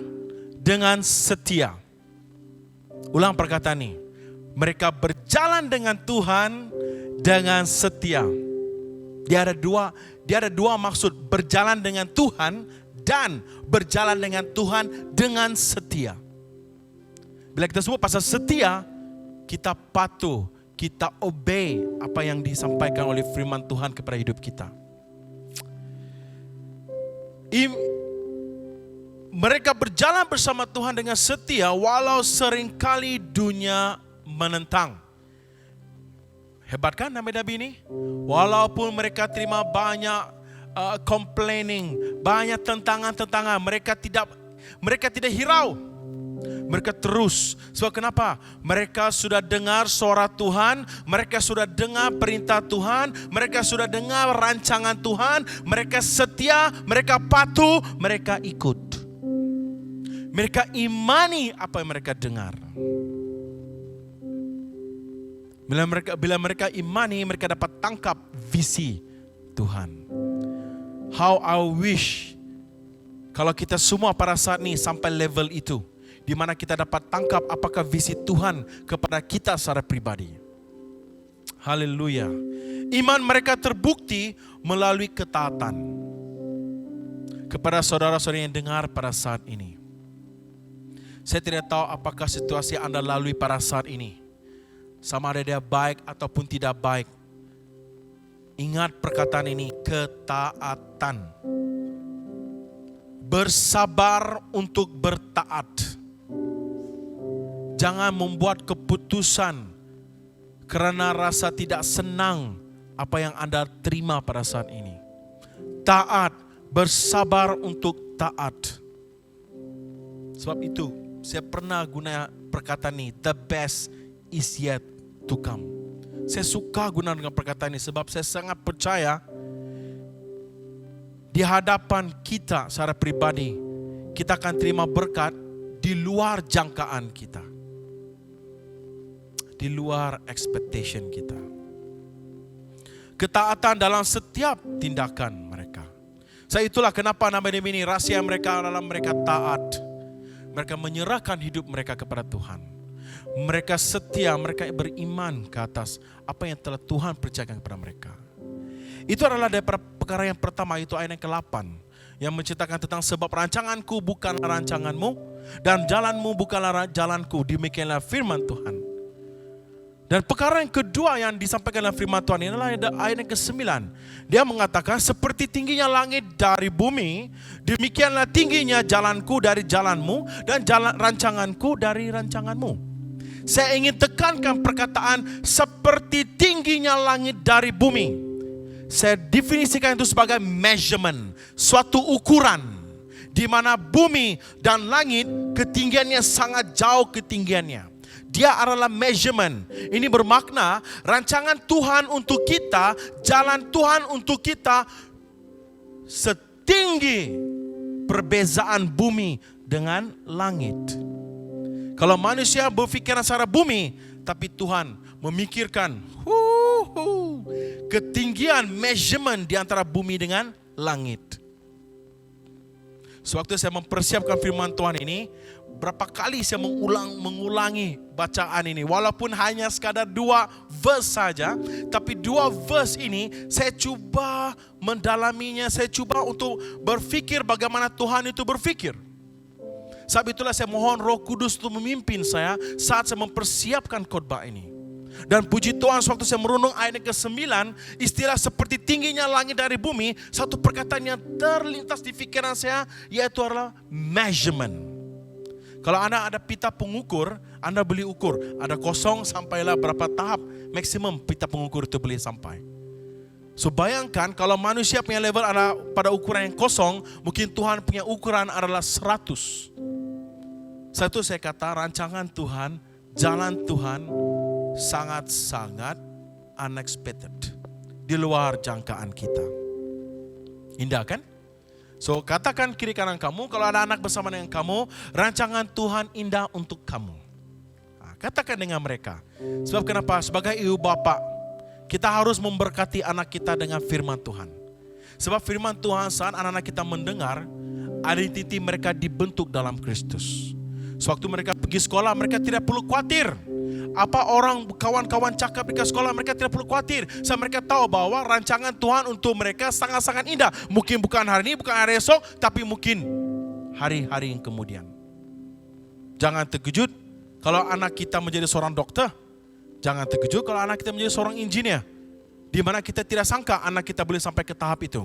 dengan setia. Ulang perkataan ini. Mereka berjalan dengan Tuhan dengan setia. Dia ada dua maksud, berjalan dengan Tuhan dan berjalan dengan Tuhan dengan setia. Bila kita sebut pasal setia, kita patuh, kita obey apa yang disampaikan oleh firman Tuhan kepada hidup kita. Mereka berjalan bersama Tuhan dengan setia walau seringkali dunia menentang. Hebat kan nabi-nabi ini? Walaupun mereka terima banyak complaining, banyak tentangan-tentangan, mereka tidak hirau. Mereka terus. Sebab kenapa? Mereka sudah dengar suara Tuhan, mereka sudah dengar perintah Tuhan, mereka sudah dengar rancangan Tuhan, mereka setia, mereka patuh, mereka ikut. Mereka imani apa yang mereka dengar. Bila mereka imani, mereka dapat tangkap visi Tuhan. How I wish kalau kita semua pada saat ini sampai level itu, di mana kita dapat tangkap apakah visi Tuhan kepada kita secara pribadi. Haleluya. Iman mereka terbukti melalui ketaatan. Kepada saudara-saudara yang dengar pada saat ini, saya tidak tahu apakah situasi Anda lalui pada saat ini, sama ada dia baik ataupun tidak baik. Ingat perkataan ini, ketaatan. Bersabar untuk bertaat. Jangan membuat keputusan kerana rasa tidak senang apa yang Anda terima pada saat ini. Taat, bersabar untuk taat. Sebab itu, saya pernah guna perkataan ini, the best is yet to come. Saya suka guna dengan perkataan ini sebab saya sangat percaya di hadapan kita secara pribadi, kita akan terima berkat di luar jangkaan kita. Di luar expectation kita. Ketaatan dalam setiap tindakan mereka. Itulah kenapa nabi-nabi ini rahsia mereka adalah mereka taat. Mereka menyerahkan hidup mereka kepada Tuhan. Mereka setia, mereka beriman ke atas apa yang telah Tuhan percayakan kepada mereka. Itu adalah daripada perkara yang pertama, itu ayat yang ke-8. Yang menceritakan tentang sebab rancanganku bukanlah rancanganmu dan jalanmu bukanlah jalanku. Demikianlah firman Tuhan. Dan perkara yang kedua yang disampaikan dalam firman Tuhan ini adalah ayat yang ke-9. Dia mengatakan seperti tingginya langit dari bumi, demikianlah tingginya jalanku dari jalanmu dan rancanganku dari rancanganmu. Saya ingin tekankan perkataan seperti tingginya langit dari bumi. Saya definisikan itu sebagai measurement, suatu ukuran di mana bumi dan langit ketinggiannya sangat jauh ketinggiannya. Dia adalah measurement. Ini bermakna rancangan Tuhan untuk kita, jalan Tuhan untuk kita setinggi perbezaan bumi dengan langit. Kalau manusia berfikiran secara bumi, tapi Tuhan memikirkan ketinggian measurement di antara bumi dengan langit. Sewaktu saya mempersiapkan firman Tuhan ini, berapa kali saya mengulangi bacaan ini. Walaupun hanya sekadar 2 verse saja, tapi 2 verse ini saya cuba mendalaminya, saya cuba untuk berfikir bagaimana Tuhan itu berfikir. Sebab itulah saya mohon Roh Kudus untuk memimpin saya saat saya mempersiapkan khotbah ini. Dan puji Tuhan, sewaktu saya merenung ayat ke-9, istilah seperti tingginya langit dari bumi, satu perkataan yang terlintas di pikiran saya, yaitu adalah measurement. Kalau Anda ada pita pengukur, Anda beli ukur. Ada kosong sampailah berapa tahap maksimum pita pengukur itu boleh sampai. So bayangkan kalau manusia punya level ada pada ukuran yang kosong, mungkin Tuhan punya ukuran adalah 100. Satu saya kata, rancangan Tuhan, jalan Tuhan sangat-sangat unexpected. Di luar jangkaan kita. Indah kan? So katakan kiri kanan kamu, kalau ada anak bersama dengan kamu, rancangan Tuhan indah untuk kamu. Nah, katakan dengan mereka. Sebab kenapa? Sebagai ibu bapa, kita harus memberkati anak kita dengan firman Tuhan. Sebab firman Tuhan saat anak-anak kita mendengar, identiti mereka dibentuk dalam Kristus. Sewaktu mereka pergi sekolah, mereka tidak perlu khawatir. Apa orang kawan-kawan cakap di sekolah, mereka tidak perlu khawatir. Sebab mereka tahu bahwa rancangan Tuhan untuk mereka sangat-sangat indah. Mungkin bukan hari ini, bukan hari esok, tapi mungkin hari-hari yang kemudian. Jangan terkejut kalau anak kita menjadi seorang dokter. Jangan terkejut kalau anak kita menjadi seorang engineer. Di mana kita tidak sangka anak kita boleh sampai ke tahap itu.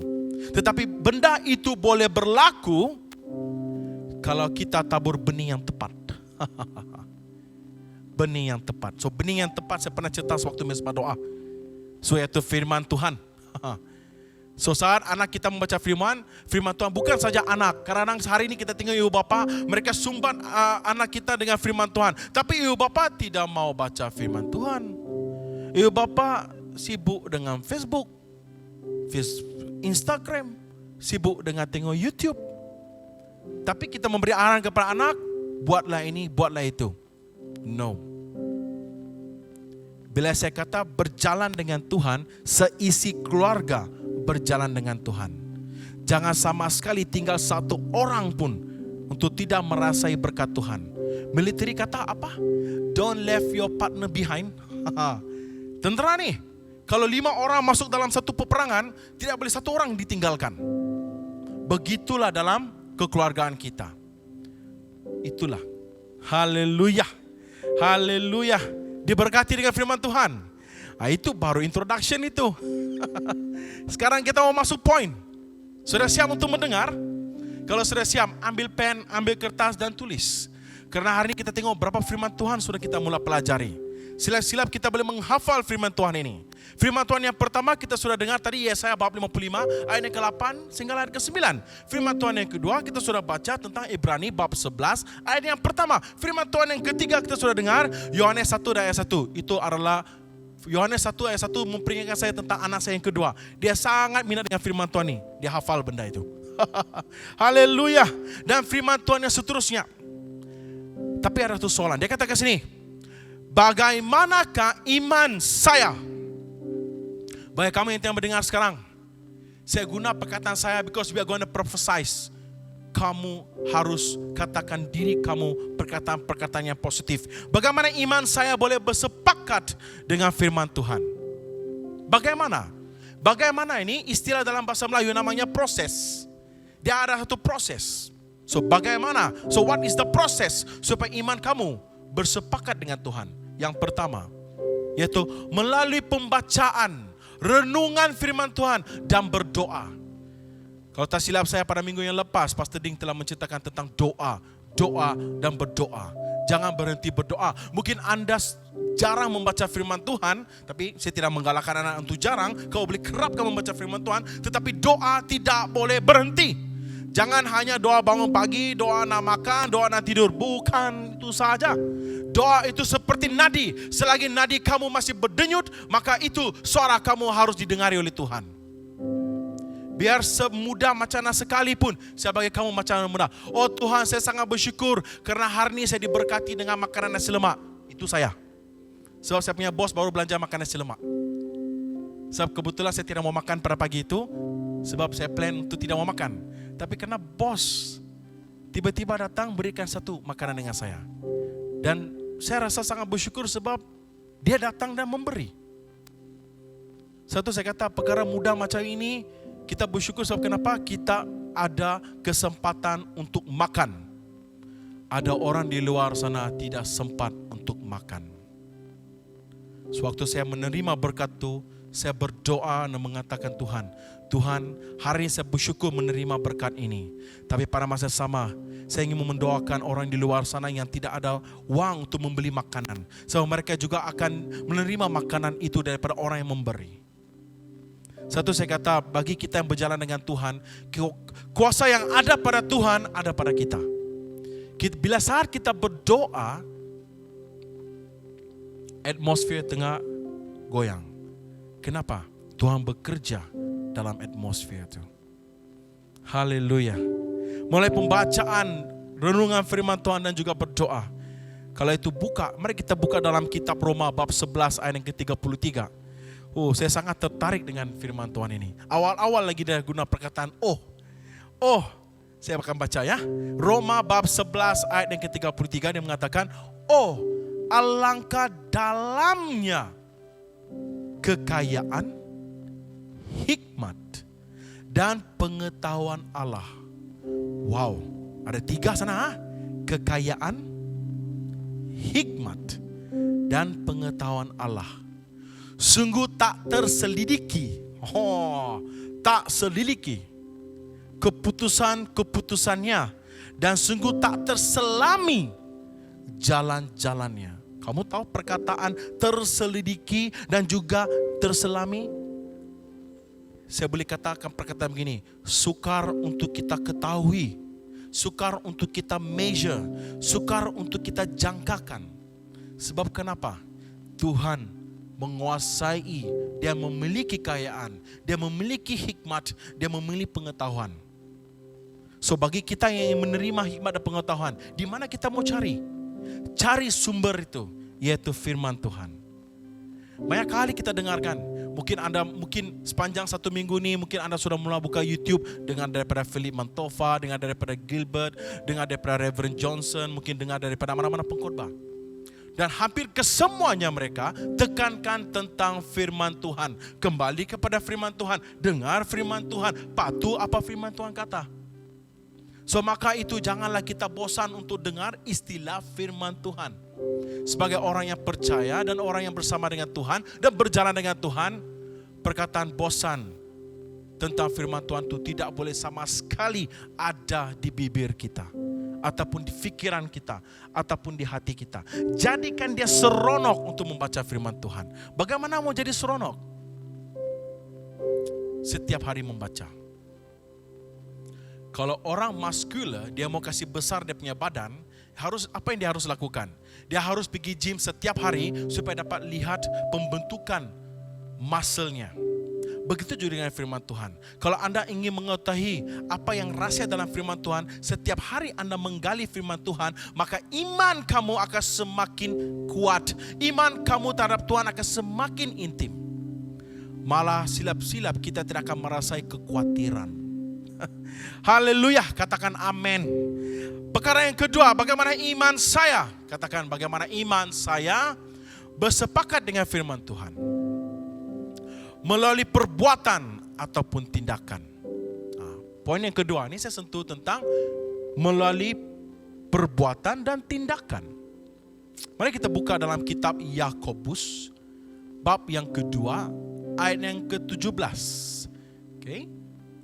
Tetapi benda itu boleh berlaku kalau kita tabur benih yang tepat. Benih yang tepat. So benih yang tepat saya pernah cerita sewaktu mesbah doa. So yaitu firman Tuhan. So saat anak kita membaca firman Tuhan bukan saja anak. Kadang-kadang sehari ini kita tinggal ibu bapa, mereka sumbat anak kita dengan firman Tuhan. Tapi ibu bapa tidak mau baca firman Tuhan. Ibu bapa sibuk dengan Facebook, Instagram, sibuk dengan tengok YouTube. Tapi kita memberi arahan kepada anak, buatlah ini, buatlah itu. No. Bila saya kata berjalan dengan Tuhan, seisi keluarga berjalan dengan Tuhan. Jangan sama sekali tinggal satu orang pun untuk tidak merasai berkat Tuhan. Military kata apa? Don't leave your partner behind. Tentera nih, kalau 5 orang masuk dalam satu peperangan, tidak boleh satu orang ditinggalkan. Begitulah dalam kekeluargaan kita. Itulah. Haleluya. Haleluya. Diberkati dengan firman Tuhan. Nah, itu baru introduction itu. Sekarang kita mau masuk poin. Sudah siap untuk mendengar? Kalau sudah siap, ambil pen, ambil kertas dan tulis. Karena hari ini kita tengok berapa firman Tuhan sudah kita mulai pelajari. Silap-silap kita boleh menghafal firman Tuhan ini. Firman Tuhan yang pertama kita sudah dengar tadi, Yesaya bab 55 ayat yang ke-8 sehingga ayat ke-9. Firman Tuhan yang kedua kita sudah baca tentang Ibrani bab 11 ayat yang pertama. Firman Tuhan yang ketiga kita sudah dengar Yohanes 1 ayat 1. Itu adalah Yohanes 1 ayat 1 memperingatkan saya tentang anak saya yang kedua. Dia sangat minat dengan firman Tuhan ini. Dia hafal benda itu. Haleluya. Dan firman Tuhan yang seterusnya. Tapi ada satu soalan. Dia katakan sini, bagaimanakah iman saya? Baik kamu yang tengah mendengar sekarang, saya guna perkataan saya because we are going to prophesize. Kamu harus katakan diri kamu perkataan-perkataan yang positif. Bagaimana iman saya boleh bersepakat dengan firman Tuhan? Bagaimana? Bagaimana ini istilah dalam bahasa Melayu namanya proses. Dia ada satu proses. So bagaimana? So what is the process supaya iman kamu bersepakat dengan Tuhan? Yang pertama, yaitu melalui pembacaan, renungan firman Tuhan dan berdoa. Kalau tak silap saya pada minggu yang lepas, Pastor Ding telah menceritakan tentang doa dan berdoa. Jangan berhenti berdoa. Mungkin Anda jarang membaca firman Tuhan, tapi saya tidak menggalakkan anak untuk jarang. Kau boleh kerapkan membaca firman Tuhan, tetapi doa tidak boleh berhenti. Jangan hanya doa bangun pagi, doa nak makan, doa nak tidur. Bukan itu saja. Doa itu seperti nadi. Selagi nadi kamu masih berdenyut, maka itu suara kamu harus didengari oleh Tuhan. Biar semudah macam mana sekalipun, saya bagi kamu macam mana mudah. Oh Tuhan, saya sangat bersyukur karena hari ini saya diberkati dengan makanan nasi lemak. Itu saya. Sebab saya punya bos baru belanja makan nasi lemak. Sebab kebetulan saya tidak mau makan pada pagi itu, sebab saya plan untuk tidak mau makan. Tapi karena bos tiba-tiba datang berikan satu makanan dengan saya. Dan saya rasa sangat bersyukur sebab dia datang dan memberi. Satu saya kata perkara mudah macam ini, kita bersyukur sebab kenapa? Kita ada kesempatan untuk makan. Ada orang di luar sana tidak sempat untuk makan. Sewaktu saya menerima berkat itu, saya berdoa dan mengatakan Tuhan, hari ini saya bersyukur menerima berkat ini. Tapi pada masa sama, saya ingin mendoakan orang di luar sana yang tidak ada uang untuk membeli makanan. Sebab mereka juga akan menerima makanan itu daripada orang yang memberi. Satu saya kata, bagi kita yang berjalan dengan Tuhan, kuasa yang ada pada Tuhan ada pada kita. Bila saat kita berdoa, atmosfer tengah goyang. Kenapa? Tuhan bekerja dalam atmosfer itu. Haleluya. Mulai pembacaan, renungan firman Tuhan dan juga berdoa. Kalau itu mari kita buka dalam kitab Roma bab 11 ayat yang ke-33. Saya sangat tertarik dengan firman Tuhan ini. Awal-awal lagi dia guna perkataan saya akan baca ya. Roma bab 11 ayat yang ke-33 dia mengatakan, alangkah dalamnya kekayaan, hikmat dan pengetahuan Allah. Wow, ada 3 sana. Kekayaan, hikmat dan pengetahuan Allah. Sungguh tak terselidiki. Tak selidiki keputusan-keputusannya dan sungguh tak terselami jalan-jalannya. Kamu tahu perkataan terselidiki dan juga terselami? Saya boleh katakan perkataan begini, sukar untuk kita ketahui, sukar untuk kita measure, sukar untuk kita jangkakan. Sebab kenapa? Tuhan menguasai, dia memiliki kekayaan, dia memiliki hikmat, dia memiliki pengetahuan. So bagi kita yang menerima hikmat dan pengetahuan, di mana kita mau cari? Cari sumber itu, yaitu firman Tuhan. Banyak kali kita dengarkan, mungkin sepanjang 1 minggu ini, mungkin Anda sudah mulai buka YouTube, dengar daripada Philip Mantova, dengar daripada Gilbert, dengar daripada Reverend Johnson, mungkin dengar daripada mana-mana pengkhotbah. Dan hampir kesemuanya mereka tekankan tentang firman Tuhan. Kembali kepada firman Tuhan, dengar firman Tuhan, patuh apa firman Tuhan kata. So maka itu janganlah kita bosan untuk dengar istilah firman Tuhan. Sebagai orang yang percaya dan orang yang bersama dengan Tuhan dan berjalan dengan Tuhan, perkataan bosan tentang firman Tuhan itu tidak boleh sama sekali ada di bibir kita, ataupun di pikiran kita, ataupun di hati kita. Jadikan dia seronok untuk membaca firman Tuhan. Bagaimana mau jadi seronok? Setiap hari membaca. Kalau orang muscular, dia mau kasih besar dia punya badan, apa yang dia harus lakukan? Dia harus pergi gym setiap hari supaya dapat lihat pembentukan muscle-nya. Begitu juga dengan firman Tuhan. Kalau Anda ingin mengetahui apa yang rahasia dalam firman Tuhan, setiap hari Anda menggali firman Tuhan, maka iman kamu akan semakin kuat. Iman kamu terhadap Tuhan akan semakin intim. Malah silap-silap kita tidak akan merasai kekhawatiran. Haleluya, katakan amin. Perkara yang kedua, bagaimana iman saya? Katakan bagaimana iman saya bersepakat dengan firman Tuhan. Melalui perbuatan ataupun tindakan. Poin yang kedua, ini saya sentuh tentang melalui perbuatan dan tindakan. Mari kita buka dalam kitab Yakobus, bab yang kedua, ayat yang ke-17. Okay.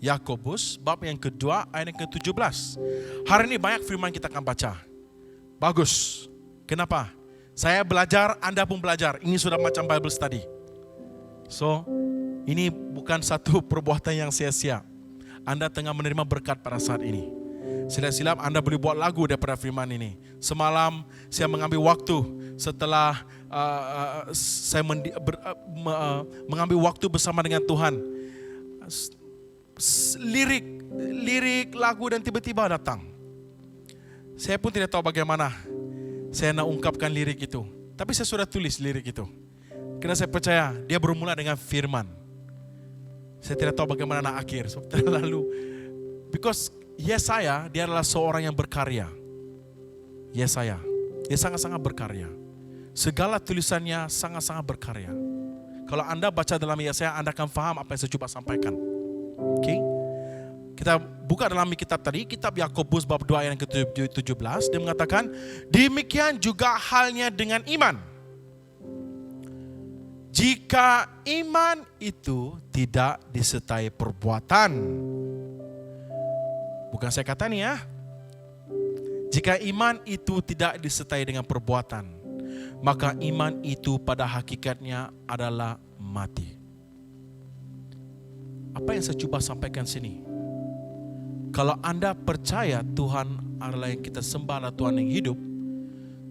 Yakobus, bab yang kedua, ayat yang ke-17. Hari ini banyak firman kita akan baca. Bagus. Kenapa? Saya belajar, Anda pun belajar. Ini sudah macam Bible study. So, ini bukan satu perbuatan yang sia-sia. Anda tengah menerima berkat pada saat ini. Silap-silap Anda boleh buat lagu daripada firman ini. Semalam saya mengambil waktu setelah saya mengambil waktu bersama dengan Tuhan. Lirik lagu dan tiba-tiba datang. Saya pun tidak tahu bagaimana saya nak ungkapkan lirik itu. Tapi saya sudah tulis lirik itu. Karena saya percaya dia bermula dengan firman. Saya tidak tahu bagaimana nak akhir. Sebab terlalu. Because Yesaya dia adalah seorang yang berkarya. Yesaya. Dia sangat-sangat berkarya. Segala tulisannya sangat-sangat berkarya. Kalau Anda baca dalam Yesaya, Anda akan faham apa yang saya coba sampaikan. Okay. Kita buka dalam kitab tadi, kitab Yakobus bab 2 ayat yang ke-17, dia mengatakan, demikian juga halnya dengan iman. Jika iman itu tidak disertai perbuatan. Bukan saya kata nih ya. Jika iman itu tidak disertai dengan perbuatan, maka iman itu pada hakikatnya adalah mati. Apa yang saya coba sampaikan sini? Kalau Anda percaya Tuhan adalah yang kita sembah, adalah Tuhan yang hidup,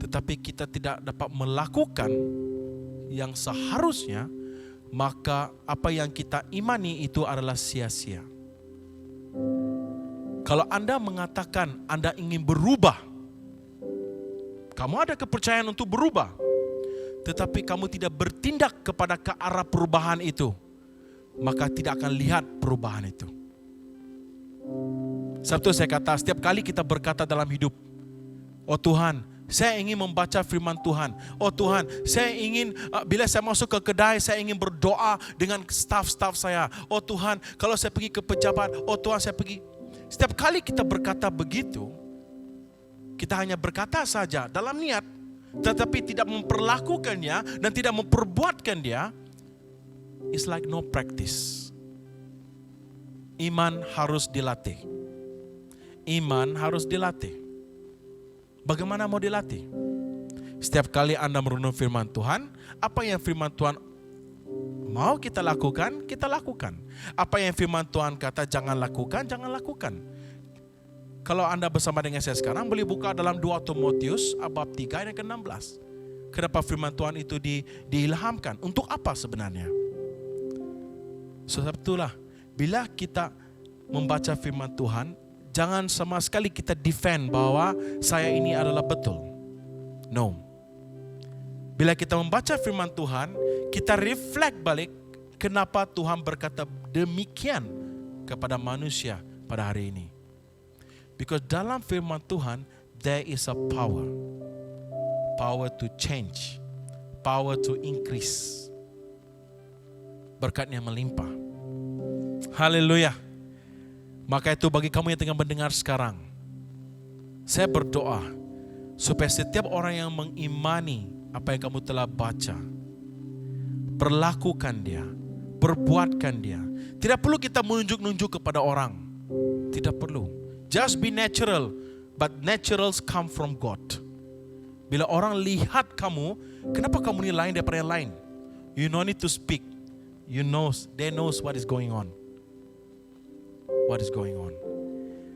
tetapi kita tidak dapat melakukan yang seharusnya, maka apa yang kita imani itu adalah sia-sia. Kalau Anda mengatakan Anda ingin berubah, kamu ada kepercayaan untuk berubah, tetapi kamu tidak bertindak kepada ke arah perubahan itu, maka tidak akan lihat perubahan itu. Sabtu saya kata, setiap kali kita berkata dalam hidup, oh Tuhan, saya ingin membaca firman Tuhan. Oh Tuhan, saya ingin bila saya masuk ke kedai, saya ingin berdoa dengan staf-staf saya. Oh Tuhan, kalau saya pergi ke pejabat, oh Tuhan saya pergi. Setiap kali kita berkata begitu, kita hanya berkata saja dalam niat, tetapi tidak memperlakukannya dan tidak memperbuatkan dia. It's like no practice. Iman harus dilatih. Iman harus dilatih. Bagaimana mau dilatih? Setiap kali Anda merenung firman Tuhan, apa yang firman Tuhan mau kita lakukan, kita lakukan. Apa yang firman Tuhan kata jangan lakukan, jangan lakukan. Kalau Anda bersama dengan saya sekarang, boleh buka dalam 2 Timotius bab 3 ayat ke-16. Kenapa firman Tuhan itu diilhamkan? Untuk apa sebenarnya? Sebab itulah, bila kita membaca firman Tuhan, jangan sama sekali kita defend bahwa saya ini adalah betul. No. Bila kita membaca firman Tuhan, kita reflect balik kenapa Tuhan berkata demikian kepada manusia pada hari ini. Because dalam firman Tuhan, there is a power. Power to change. Power to increase. Berkatnya melimpah. Haleluya. Maka itu bagi kamu yang tengah mendengar sekarang, saya berdoa supaya setiap orang yang mengimani apa yang kamu telah baca, perlakukan dia, perbuatkan dia. Tidak perlu kita menunjuk-nunjuk kepada orang. Tidak perlu. Just be natural, but naturals come from God. Bila orang lihat kamu, kenapa kamu ini lain daripada yang lain? You no need to speak. You knows, they knows what is going on. What is going on?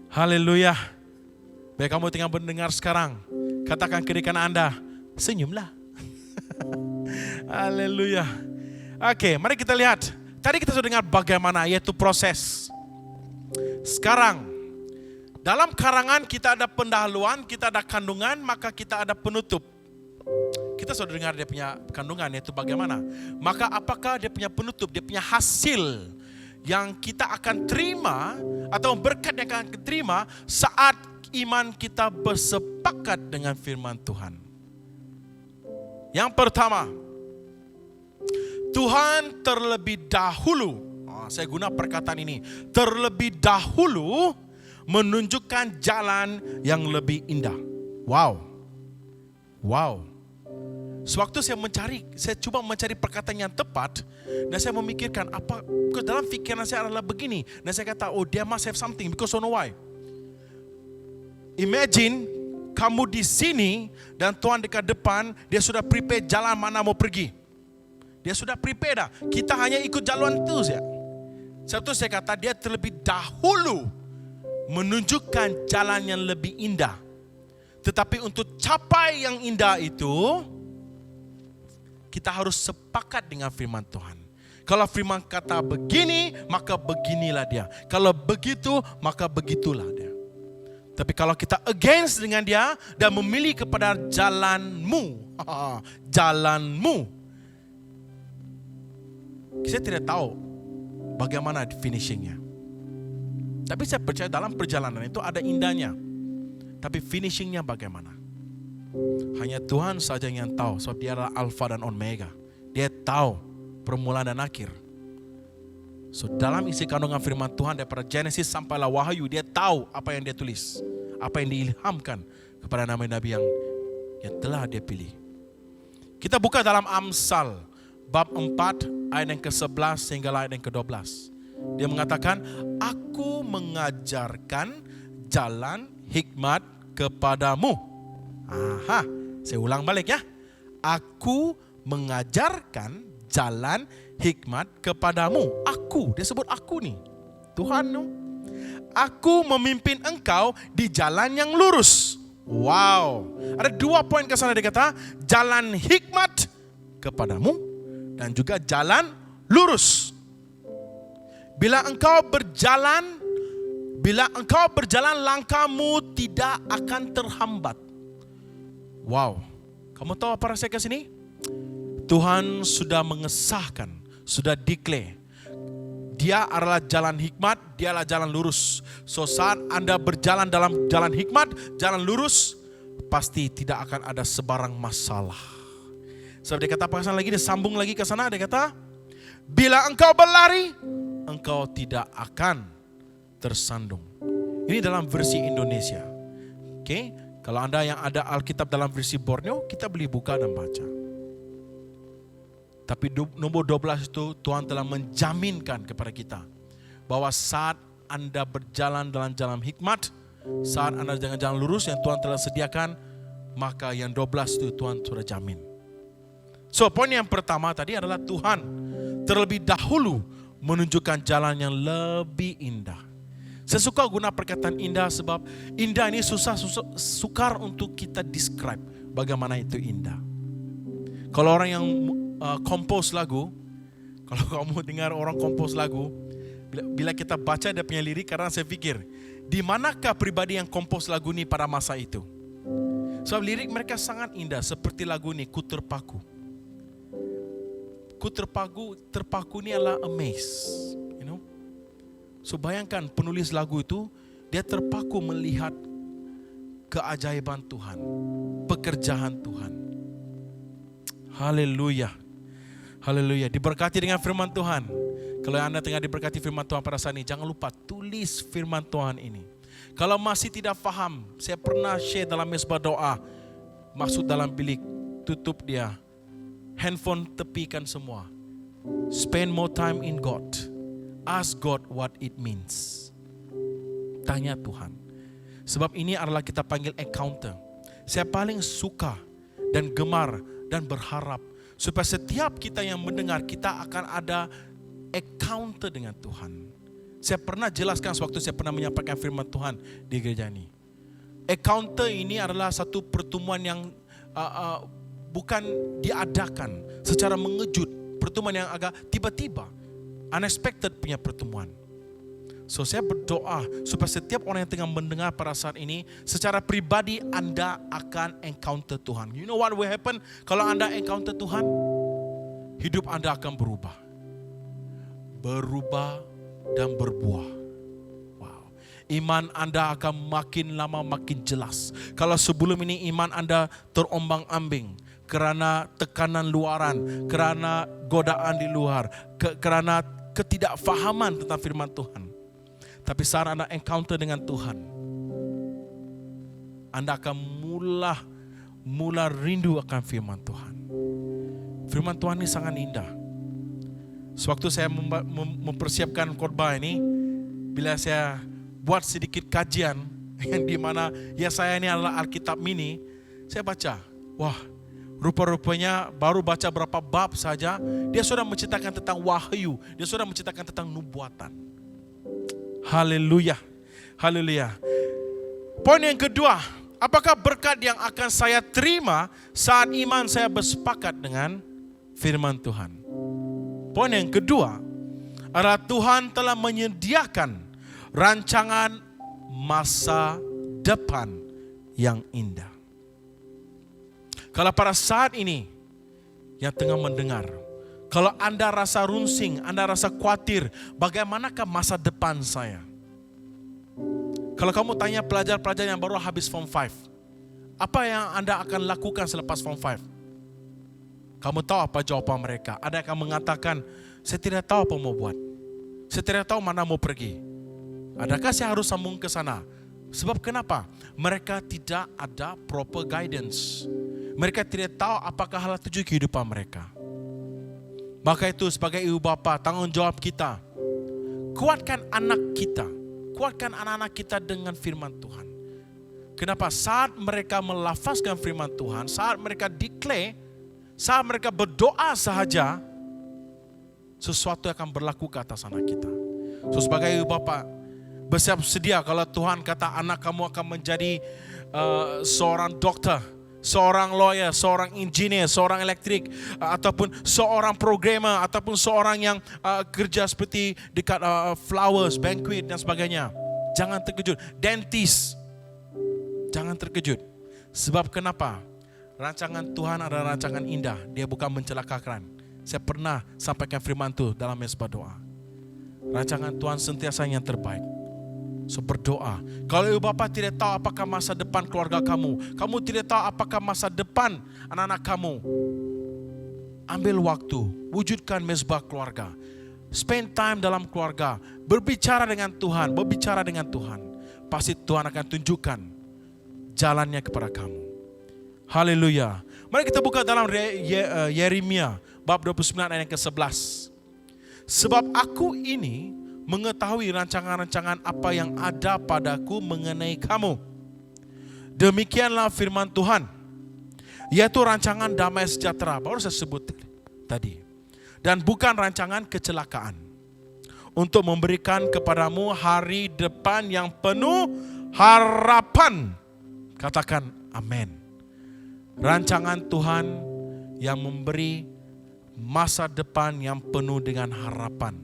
Haleluya. Baik kamu tinggal mendengar sekarang, katakan kiri kanan Anda, senyumlah. Haleluya. Oke, mari kita lihat. Tadi kita sudah dengar bagaimana, yaitu proses. Sekarang, dalam karangan kita ada pendahuluan, kita ada kandungan, maka kita ada penutup. Kita sudah dengar dia punya kandungan, yaitu bagaimana. Maka apakah dia punya penutup, dia punya hasil yang kita akan terima atau berkat yang akan kita terima saat iman kita bersepakat dengan firman Tuhan. Yang pertama, Tuhan terlebih dahulu, saya guna perkataan ini, terlebih dahulu menunjukkan jalan yang lebih indah. Wow. Sewaktu saya coba mencari perkataan yang tepat, dan saya memikirkan apa, dalam fikiran saya adalah begini, dan saya kata, oh dia must have something, because I know why. Imagine kamu di sini dan Tuhan dekat depan, dia sudah prepare jalan mana mau pergi. Dia sudah prepare dah. Kita hanya ikut jalan itu saja. Satu saya kata dia terlebih dahulu menunjukkan jalan yang lebih indah. Tetapi untuk capai yang indah itu, kita harus sepakat dengan firman Tuhan. Kalau firman kata begini, maka beginilah dia. Kalau begitu, maka begitulah dia. Tapi kalau kita against dengan dia dan memilih kepada jalanmu, saya tidak tahu bagaimana finishingnya. Tapi saya percaya dalam perjalanan itu ada indahnya. Tapi finishingnya bagaimana? Hanya Tuhan saja yang tahu, sebab dia adalah Alfa dan Omega. Dia tahu permulaan dan akhir. So dalam isi kandungan firman Tuhan daripada Genesis sampailah Wahyu, dia tahu apa yang dia tulis, apa yang diilhamkan kepada nabi-nabi yang telah dia pilih. Kita buka dalam Amsal bab 4 ayat yang ke-11 hingga ayat yang ke-12. Dia mengatakan, aku mengajarkan jalan hikmat kepadamu. Saya ulang balik ya. Aku mengajarkan jalan hikmat kepadamu. Aku, dia sebut aku nih. Tuhan no. Aku memimpin engkau di jalan yang lurus. Wow. Ada 2 poin ke sana dia kata, jalan hikmat kepadamu dan juga jalan lurus. Bila engkau berjalan langkahmu tidak akan terhambat. Wow. Kamu tahu apa rasanya ke sini? Tuhan sudah mengesahkan, sudah declare. Dia adalah jalan hikmat, dia adalah jalan lurus. So saat Anda berjalan dalam jalan hikmat, jalan lurus, pasti tidak akan ada sebarang masalah. So dia kata apa lagi, dia sambung lagi ke sana, dia kata, bila engkau berlari, engkau tidak akan tersandung. Ini dalam versi Indonesia. Oke, kalau Anda yang ada Alkitab dalam versi Borneo, kita boleh buka dan baca. Tapi nomor 12 itu Tuhan telah menjaminkan kepada kita bahwa saat Anda berjalan dalam jalan hikmat, saat Anda dengan jalan lurus yang Tuhan telah sediakan, maka yang 12 itu Tuhan sudah jamin. So, poin yang pertama tadi adalah Tuhan terlebih dahulu menunjukkan jalan yang lebih indah. Saya suka guna perkataan indah sebab indah ini sukar untuk kita describe bagaimana itu indah. Kalau orang yang compose lagu, kalau kamu dengar orang compose lagu, bila kita baca dia punya lirik, karena saya pikir, di manakah pribadi yang compose lagu ini pada masa itu? Sebab lirik mereka sangat indah, seperti lagu ini, Ku Terpaku. Ku terpaku ini adalah amaze, you know. So bayangkan penulis lagu itu, dia terpaku melihat keajaiban Tuhan, pekerjaan Tuhan. Haleluya. Haleluya. Diberkati dengan firman Tuhan. Kalau Anda tengah diberkati firman Tuhan pada saat ini, jangan lupa tulis firman Tuhan ini. Kalau masih tidak faham, saya pernah share dalam mesbah doa, masuk dalam bilik, tutup dia, handphone tepikan semua. Spend more time in God. Ask God what it means. Tanya Tuhan. Sebab ini adalah kita panggil encounter. Saya paling suka dan gemar dan berharap supaya setiap kita yang mendengar, kita akan ada encounter dengan Tuhan. Saya pernah jelaskan sewaktu saya pernah menyampaikan firman Tuhan di gereja ini. Encounter ini adalah satu pertemuan yang bukan diadakan secara mengejut. Pertemuan yang agak tiba-tiba. Unexpected punya pertemuan. So saya berdoa supaya setiap orang yang tengah mendengar pada saat ini, secara pribadi Anda akan encounter Tuhan. You know what will happen kalau Anda encounter Tuhan? Hidup Anda akan berubah. Berubah dan berbuah. Wow. Iman Anda akan makin lama makin jelas. Kalau sebelum ini iman Anda terombang-ambing karena tekanan luaran, karena godaan di luar, karena ketidakfahaman tentang firman Tuhan. Tapi saat Anda encounter dengan Tuhan, Anda akan mula rindu akan firman Tuhan. Firman Tuhan ini sangat indah. Sewaktu saya mempersiapkan khotbah ini, bila saya buat sedikit kajian, yang di mana ya saya ini adalah Alkitab mini, saya baca, wah, rupa-rupanya baru baca berapa bab saja, dia sudah menceritakan tentang wahyu, dia sudah menceritakan tentang nubuatan. Haleluya. Haleluya. Poin yang kedua, apakah berkat yang akan saya terima saat iman saya bersepakat dengan firman Tuhan? Poin yang kedua adalah Tuhan telah menyediakan rancangan masa depan yang indah. Kalau pada saat ini yang tengah mendengar, kalau Anda rasa runsing, Anda rasa khawatir, bagaimanakah masa depan saya? Kalau kamu tanya pelajar-pelajar yang baru habis Form 5, apa yang Anda akan lakukan selepas Form 5? Kamu tahu apa jawaban mereka? Ada yang akan mengatakan, saya tidak tahu apa mau buat. Saya tidak tahu mana mau pergi. Adakah saya harus sambung ke sana? Sebab kenapa? Mereka tidak ada proper guidance. Mereka tidak tahu apakah hal tujuan kehidupan mereka. Maka itu sebagai ibu bapa, tanggung jawab kita. Kuatkan anak kita. Kuatkan anak-anak kita dengan firman Tuhan. Kenapa? Saat mereka melafazkan firman Tuhan, saat mereka declare, saat mereka berdoa sahaja, sesuatu akan berlaku ke atas anak kita. So, sebagai ibu bapa, bersiap sedia kalau Tuhan kata anak kamu akan menjadi seorang dokter, seorang lawyer, seorang engineer, seorang elektrik, ataupun seorang programmer, ataupun seorang yang kerja seperti dekat flowers, banquet dan sebagainya. Jangan terkejut. Dentist, jangan terkejut. Sebab kenapa? Rancangan Tuhan adalah rancangan indah. Dia bukan mencelakakan. Saya pernah sampaikan firman itu dalam mesbah doa. Rancangan Tuhan sentiasa yang terbaik. So berdoa. Kalau ibu bapa tidak tahu apakah masa depan keluarga kamu, kamu tidak tahu apakah masa depan anak-anak kamu, ambil waktu, wujudkan mesbah keluarga. Spend time dalam keluarga. Berbicara dengan Tuhan, berbicara dengan Tuhan. Pasti Tuhan akan tunjukkan jalannya kepada kamu. Haleluya. Mari kita buka dalam Yeremia bab 29 ayat ke-11. Sebab aku ini mengetahui rancangan-rancangan apa yang ada padaku mengenai kamu. Demikianlah firman Tuhan, yaitu rancangan damai sejahtera. Baru saya sebut tadi. Dan bukan rancangan kecelakaan. Untuk memberikan kepadamu hari depan yang penuh harapan. Katakan amin. Rancangan Tuhan yang memberi masa depan yang penuh dengan harapan.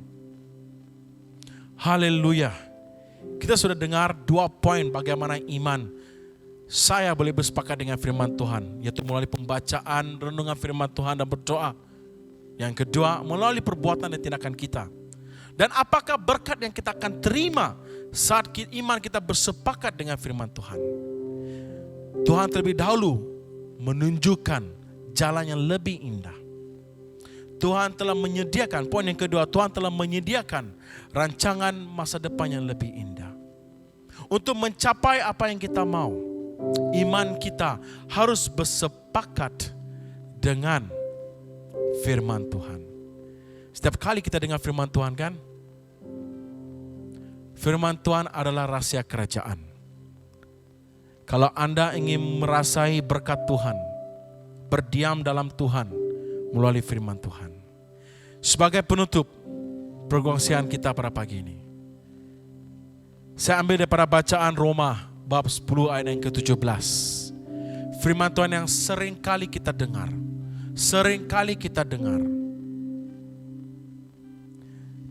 Haleluya. Kita sudah dengar 2 poin bagaimana iman saya boleh bersepakat dengan firman Tuhan, yaitu melalui pembacaan, renungan firman Tuhan dan berdoa. Yang kedua, melalui perbuatan dan tindakan kita. Dan apakah berkat yang kita akan terima saat iman kita bersepakat dengan firman Tuhan? Tuhan terlebih dahulu menunjukkan jalan yang lebih indah. Tuhan telah menyediakan, poin yang kedua, Tuhan telah menyediakan rancangan masa depan yang lebih indah. Untuk mencapai apa yang kita mau, iman kita harus bersepakat dengan firman Tuhan. Setiap kali kita dengar firman Tuhan kan, firman Tuhan adalah rahasia kerajaan. Kalau Anda ingin merasai berkat Tuhan, berdiam dalam Tuhan melalui firman Tuhan. Sebagai penutup perkongsian kita pada pagi ini, saya ambil daripada bacaan Roma bab 10 ayat yang ke-17. Firman Tuhan yang sering kali kita dengar.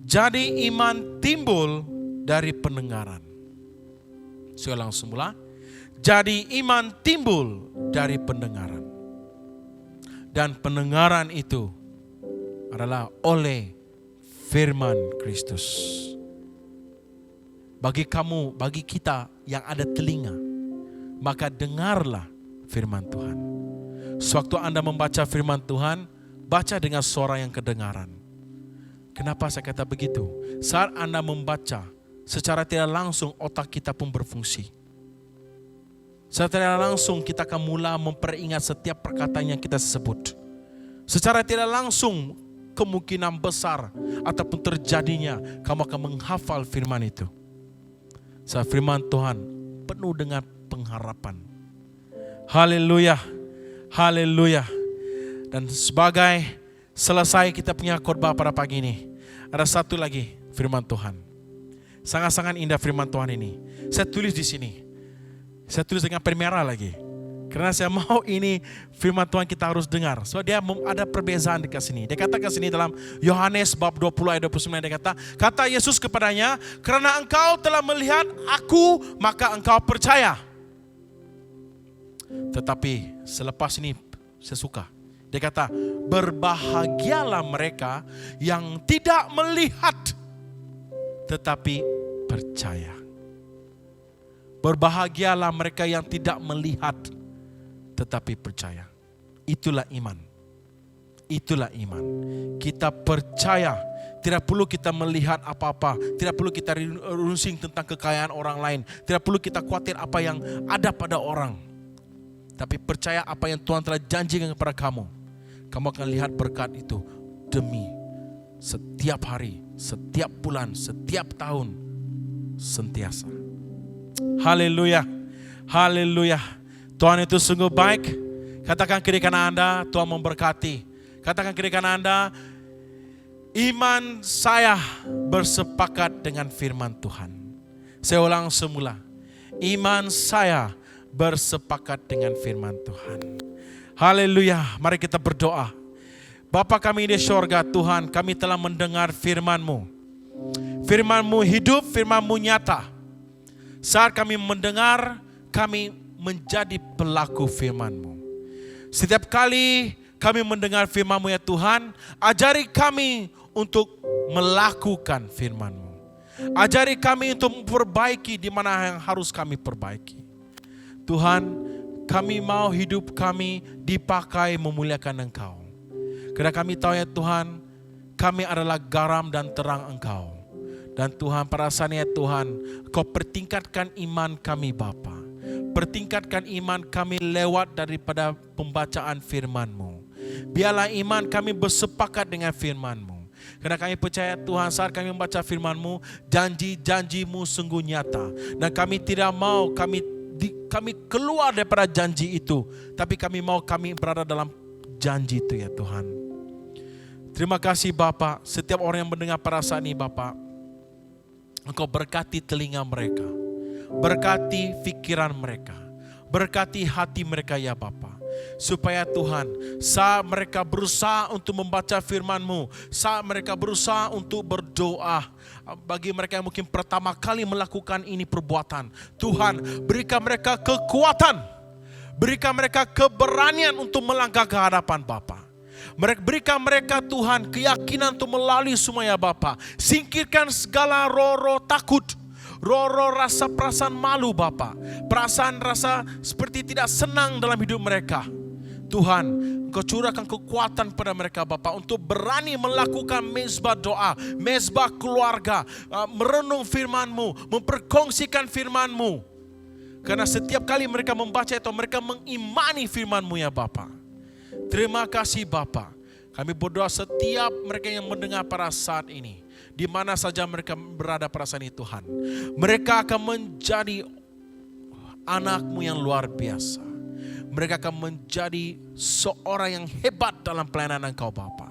Jadi iman timbul dari pendengaran. Saya langsung mula. Jadi iman timbul dari pendengaran. Dan pendengaran itu adalah oleh firman Kristus. Bagi kamu, bagi kita yang ada telinga, maka dengarlah firman Tuhan. Sewaktu Anda membaca firman Tuhan, baca dengan suara yang kedengaran. Kenapa saya kata begitu? Saat Anda membaca, secara tidak langsung otak kita pun berfungsi. Secara langsung kita akan mula memperingat setiap perkataan yang kita sebut. Secara tidak langsung kemungkinan besar ataupun terjadinya kamu akan menghafal firman itu. Firman Tuhan penuh dengan pengharapan. Haleluya. Haleluya. Dan sebagai selesai kita punya khotbah pada pagi ini, ada satu lagi firman Tuhan. Sangat-sangat indah firman Tuhan ini. Saya tulis di sini. Saya tulis dengan pen merah lagi. Karena saya mau ini firman Tuhan kita harus dengar. So dia ada perbezaan di sini. Dia kata ke sini dalam Yohanes bab 20 ayat 29, dia kata Yesus kepadanya, "Karena engkau telah melihat aku, maka engkau percaya." Tetapi selepas ini saya suka. Dia kata, "Berbahagialah mereka yang tidak melihat tetapi percaya." Berbahagialah mereka yang tidak melihat tetapi percaya. Itulah iman. Itulah iman. Kita percaya. Tidak perlu kita melihat apa-apa. Tidak perlu kita rusing tentang kekayaan orang lain. Tidak perlu kita khawatir apa yang ada pada orang. Tapi percaya apa yang Tuhan telah janjikan kepada kamu. Kamu akan lihat berkat itu demi setiap hari, setiap bulan, setiap tahun, sentiasa. Haleluya, haleluya. Tuhan itu sungguh baik. Katakan kiri kanan Anda, Tuhan memberkati. Katakan kiri kanan Anda, iman saya bersepakat dengan firman Tuhan. Saya ulang semula. Iman saya bersepakat dengan firman Tuhan. Haleluya. Mari kita berdoa. Bapa kami di sorga, Tuhan, kami telah mendengar firman-Mu. Firman-Mu hidup, firman-Mu nyata. Saat kami mendengar, kami menjadi pelaku firman-Mu. Setiap kali kami mendengar firman-Mu ya Tuhan, ajari kami untuk melakukan firman-Mu. Ajari kami untuk memperbaiki di mana yang harus kami perbaiki. Tuhan, kami mau hidup kami dipakai memuliakan Engkau. Karena kami tahu ya Tuhan, kami adalah garam dan terang Engkau. Dan Tuhan, perasaannya Tuhan, Kau pertingkatkan iman kami Bapa. Pertingkatkan iman kami lewat daripada pembacaan firman-Mu. Biarlah iman kami bersepakat dengan firman-Mu. Karena kami percaya Tuhan, saat kami membaca firman-Mu, janji-janji-Mu sungguh nyata. Dan kami tidak mau kami keluar daripada janji itu, tapi kami mau kami berada dalam janji itu ya Tuhan. Terima kasih Bapa. Setiap orang yang mendengar perasaan ini Bapa, Engkau berkati telinga mereka, berkati pikiran mereka, berkati hati mereka ya Bapa. Supaya Tuhan, saat mereka berusaha untuk membaca firman-Mu, saat mereka berusaha untuk berdoa, bagi mereka yang mungkin pertama kali melakukan ini perbuatan, Tuhan berikan mereka kekuatan, berikan mereka keberanian untuk melangkah ke hadapan Bapa. Berikan mereka Tuhan keyakinan untuk melalui semua ya Bapa. Singkirkan segala roh-roh takut, roh-roh rasa perasaan malu Bapa, perasaan rasa seperti tidak senang dalam hidup mereka. Tuhan, Engkau curahkan kekuatan pada mereka Bapa untuk berani melakukan mezbah doa, mezbah keluarga, merenung firman-Mu, memperkongsikan firman-Mu. Karena setiap kali mereka membaca itu, mereka mengimani firman-Mu ya Bapa. Terima kasih Bapa. Kami berdoa setiap mereka yang mendengar pada saat ini, di mana saja mereka berada pada saat ini Tuhan, mereka akan menjadi anak-Mu yang luar biasa. Mereka akan menjadi seorang yang hebat dalam pelayanan Engkau Bapa.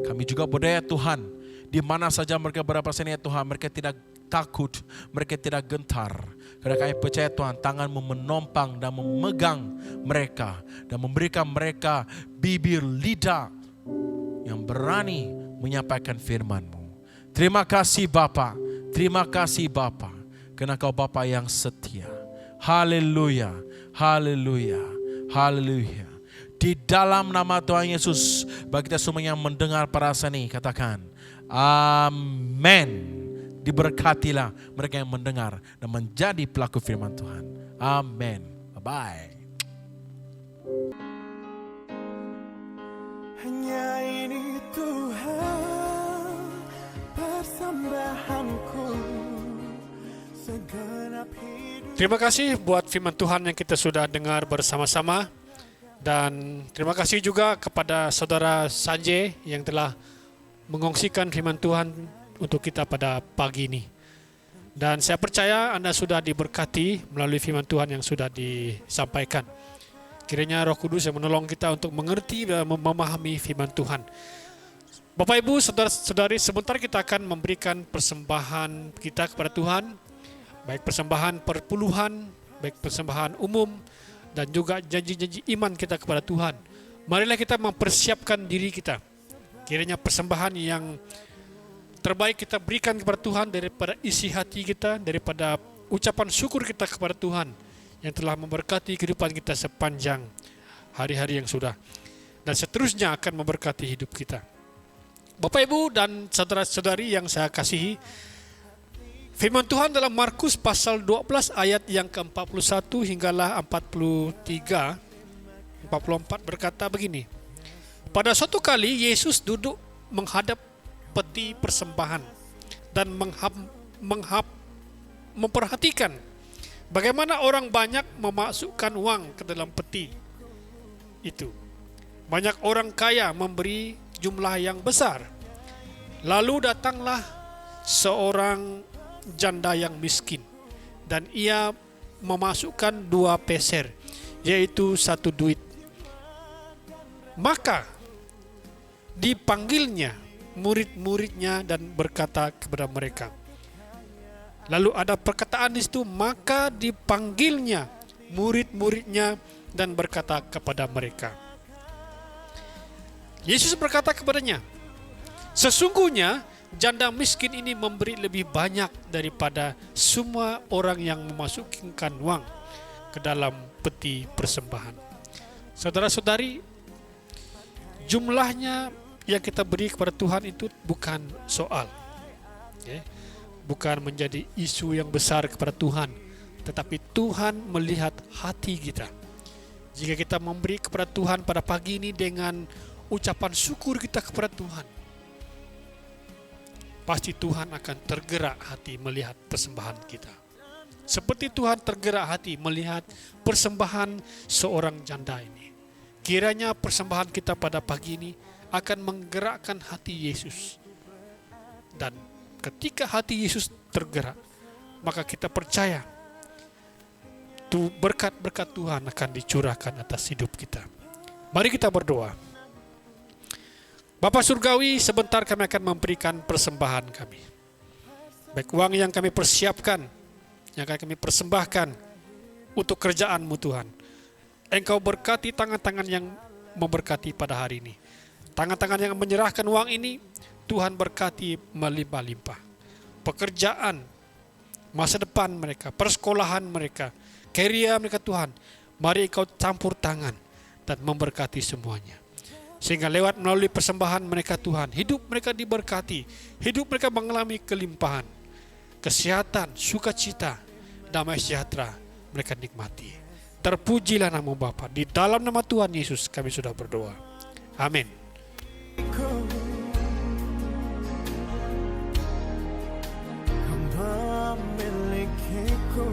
Kami juga berdoa Tuhan, di mana saja mereka berada pada saat ini Tuhan, mereka tidak takut, mereka tidak gentar. Karena kami percaya Tuhan, tangan-Mu menompang dan memegang mereka dan memberikan mereka bibir lidah yang berani menyampaikan firman-Mu. Terima kasih Bapa, terima kasih Bapa, karena Kau Bapa yang setia. Haleluya, haleluya, haleluya. Di dalam nama Tuhan Yesus, bagi kita semua yang mendengar perasaan ini, katakan amin. Diberkatilah mereka yang mendengar dan menjadi pelaku firman Tuhan. Amin. Bye-bye. Hanya ini Tuhan persembahanku segenap hidup. Terima kasih buat firman Tuhan yang kita sudah dengar bersama-sama. Dan terima kasih juga kepada saudara Sanjay yang telah mengongsikan firman Tuhan untuk kita pada pagi ini. Dan saya percaya Anda sudah diberkati melalui firman Tuhan yang sudah disampaikan. Kiranya Roh Kudus yang menolong kita untuk mengerti dan memahami firman Tuhan. Bapak Ibu, saudara-saudari, sebentar kita akan memberikan persembahan kita kepada Tuhan. Baik persembahan perpuluhan, baik persembahan umum, dan juga janji-janji iman kita kepada Tuhan. Marilah kita mempersiapkan diri kita. Kiranya persembahan yang terbaik kita berikan kepada Tuhan daripada isi hati kita, daripada ucapan syukur kita kepada Tuhan yang telah memberkati kehidupan kita sepanjang hari-hari yang sudah, dan seterusnya akan memberkati hidup kita. Bapak Ibu dan saudara-saudari yang saya kasihi, firman Tuhan dalam Markus pasal 12 ayat yang ke-41 hinggalah 43, 44 berkata begini. Pada suatu kali Yesus duduk menghadap peti persembahan dan memperhatikan bagaimana orang banyak memasukkan uang ke dalam peti itu. Banyak orang kaya memberi jumlah yang besar. Lalu datanglah seorang janda yang miskin, dan ia memasukkan 2 peser, yaitu 1 duit. Maka dipanggilnya murid-muridnya dan berkata kepada mereka. Lalu ada perkataan di situ, maka dipanggilnya murid-muridnya dan berkata kepada mereka. Yesus berkata kepadanya, sesungguhnya janda miskin ini memberi lebih banyak daripada semua orang yang memasukkan uang ke dalam peti persembahan. Saudara-saudari, jumlahnya yang kita beri kepada Tuhan itu bukan soal, bukan menjadi isu yang besar kepada Tuhan, tetapi Tuhan melihat hati kita. Jika kita memberi kepada Tuhan pada pagi ini dengan ucapan syukur kita kepada Tuhan, pasti Tuhan akan tergerak hati melihat persembahan kita. Seperti Tuhan tergerak hati melihat persembahan seorang janda ini. Kiranya persembahan kita pada pagi ini akan menggerakkan hati Yesus. Dan ketika hati Yesus tergerak, maka kita percaya berkat-berkat Tuhan akan dicurahkan atas hidup kita. Mari kita berdoa. Bapa Surgawi, sebentar kami akan memberikan persembahan kami. Baik uang yang kami persiapkan, yang akan kami persembahkan untuk kerjaan-Mu Tuhan. Engkau berkati tangan-tangan yang memberkati pada hari ini. Tangan-tangan yang menyerahkan uang ini, Tuhan berkati melimpah-limpah. Pekerjaan, masa depan mereka, persekolahan mereka, career mereka Tuhan, mari Engkau campur tangan dan memberkati semuanya. Sehingga lewat melalui persembahan mereka Tuhan, hidup mereka diberkati, hidup mereka mengalami kelimpahan, kesehatan, sukacita, damai sejahtera mereka nikmati. Terpujilah nama Bapa. Di dalam nama Tuhan Yesus kami sudah berdoa. Amin. Hamba milikku,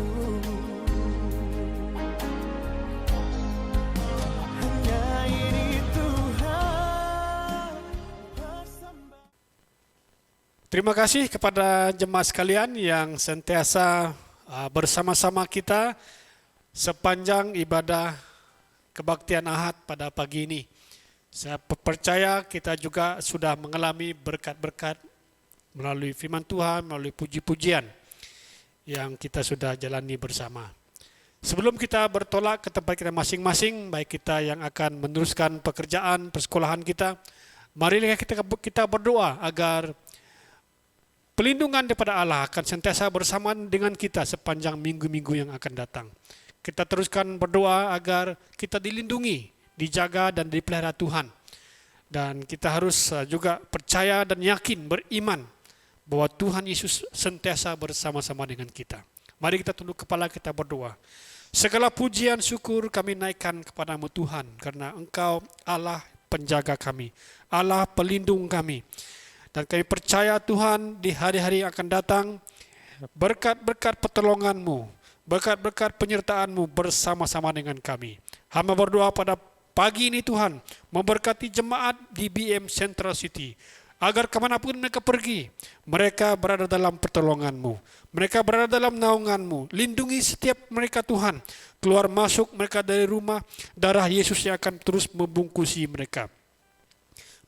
hanya ini Tuhan bersama. Terima kasih kepada jemaat sekalian yang sentiasa bersama-sama kita sepanjang ibadah kebaktian Ahad pada pagi ini. Saya percaya kita juga sudah mengalami berkat-berkat melalui firman Tuhan, melalui puji-pujian yang kita sudah jalani bersama. Sebelum kita bertolak ke tempat kita masing-masing, baik kita yang akan meneruskan pekerjaan, persekolahan kita, marilah kita berdoa agar pelindungan daripada Allah akan sentiasa bersama dengan kita sepanjang minggu-minggu yang akan datang. Kita teruskan berdoa agar kita dilindungi, dijaga dan dipelihara Tuhan. Dan kita harus juga percaya dan yakin, beriman bahwa Tuhan Yesus sentiasa bersama-sama dengan kita. Mari kita tunduk kepala, kita berdoa. Segala pujian syukur kami naikkan kepadamu Tuhan, karena Engkau Allah penjaga kami, Allah pelindung kami. Dan kami percaya Tuhan di hari-hari yang akan datang, berkat-berkat pertolongan-Mu, berkat-berkat penyertaan-Mu bersama-sama dengan kami. Hamba berdoa pada pagi ini Tuhan, memberkati jemaat di BM Central City, agar kemanapun mereka pergi, mereka berada dalam pertolongan-Mu, mereka berada dalam naungan-Mu. Lindungi setiap mereka Tuhan, keluar masuk mereka dari rumah, darah Yesus yang akan terus membungkusi mereka.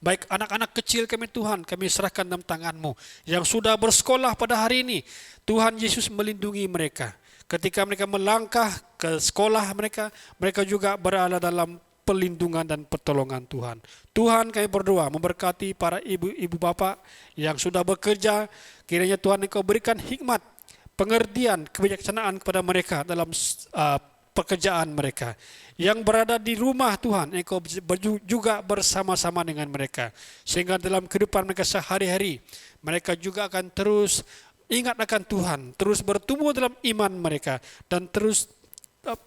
Baik anak-anak kecil kami Tuhan, kami serahkan dalam tangan-Mu. Yang sudah bersekolah pada hari ini, Tuhan Yesus melindungi mereka. Ketika mereka melangkah ke sekolah mereka juga berada dalam perlindungan dan pertolongan Tuhan. Tuhan kami berdoa memberkati para ibu-ibu bapak yang sudah bekerja. Kiranya Tuhan Engkau berikan hikmat, pengertian, kebijaksanaan kepada mereka dalam pekerjaan mereka. Yang berada di rumah Tuhan, Engkau juga bersama-sama dengan mereka. Sehingga dalam kehidupan mereka sehari-hari, mereka juga akan terus ingat akan Tuhan, terus bertumbuh dalam iman mereka, dan terus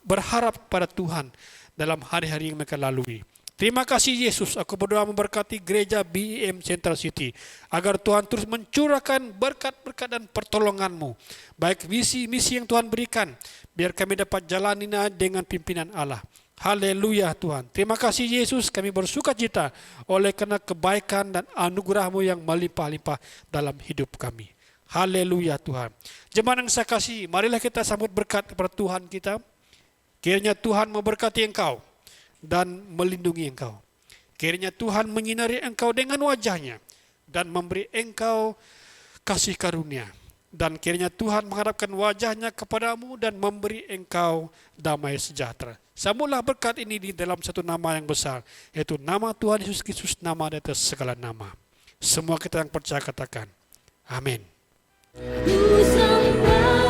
berharap pada Tuhan dalam hari-hari yang mereka lalui. Terima kasih Yesus, aku berdoa memberkati gereja BEM Central City, agar Tuhan terus mencurahkan berkat-berkat dan pertolongan-Mu, baik misi-misi yang Tuhan berikan, biar kami dapat jalaninya dengan pimpinan Allah. Haleluya Tuhan. Terima kasih Yesus, kami bersuka cita oleh karena kebaikan dan anugerah-Mu yang melimpah-limpah dalam hidup kami. Haleluya Tuhan. Jemaat yang saya kasih, marilah kita sambut berkat kepada Tuhan kita. Kiranya Tuhan memberkati engkau dan melindungi engkau. Kiranya Tuhan menyinari engkau dengan wajah-Nya dan memberi engkau kasih karunia. Dan kiranya Tuhan mengharapkan wajah-Nya kepadamu dan memberi engkau damai sejahtera. Sambutlah berkat ini di dalam satu nama yang besar, yaitu nama Tuhan Yesus Kristus, nama di atas segala nama. Semua kita yang percaya katakan, amin. Ku sembah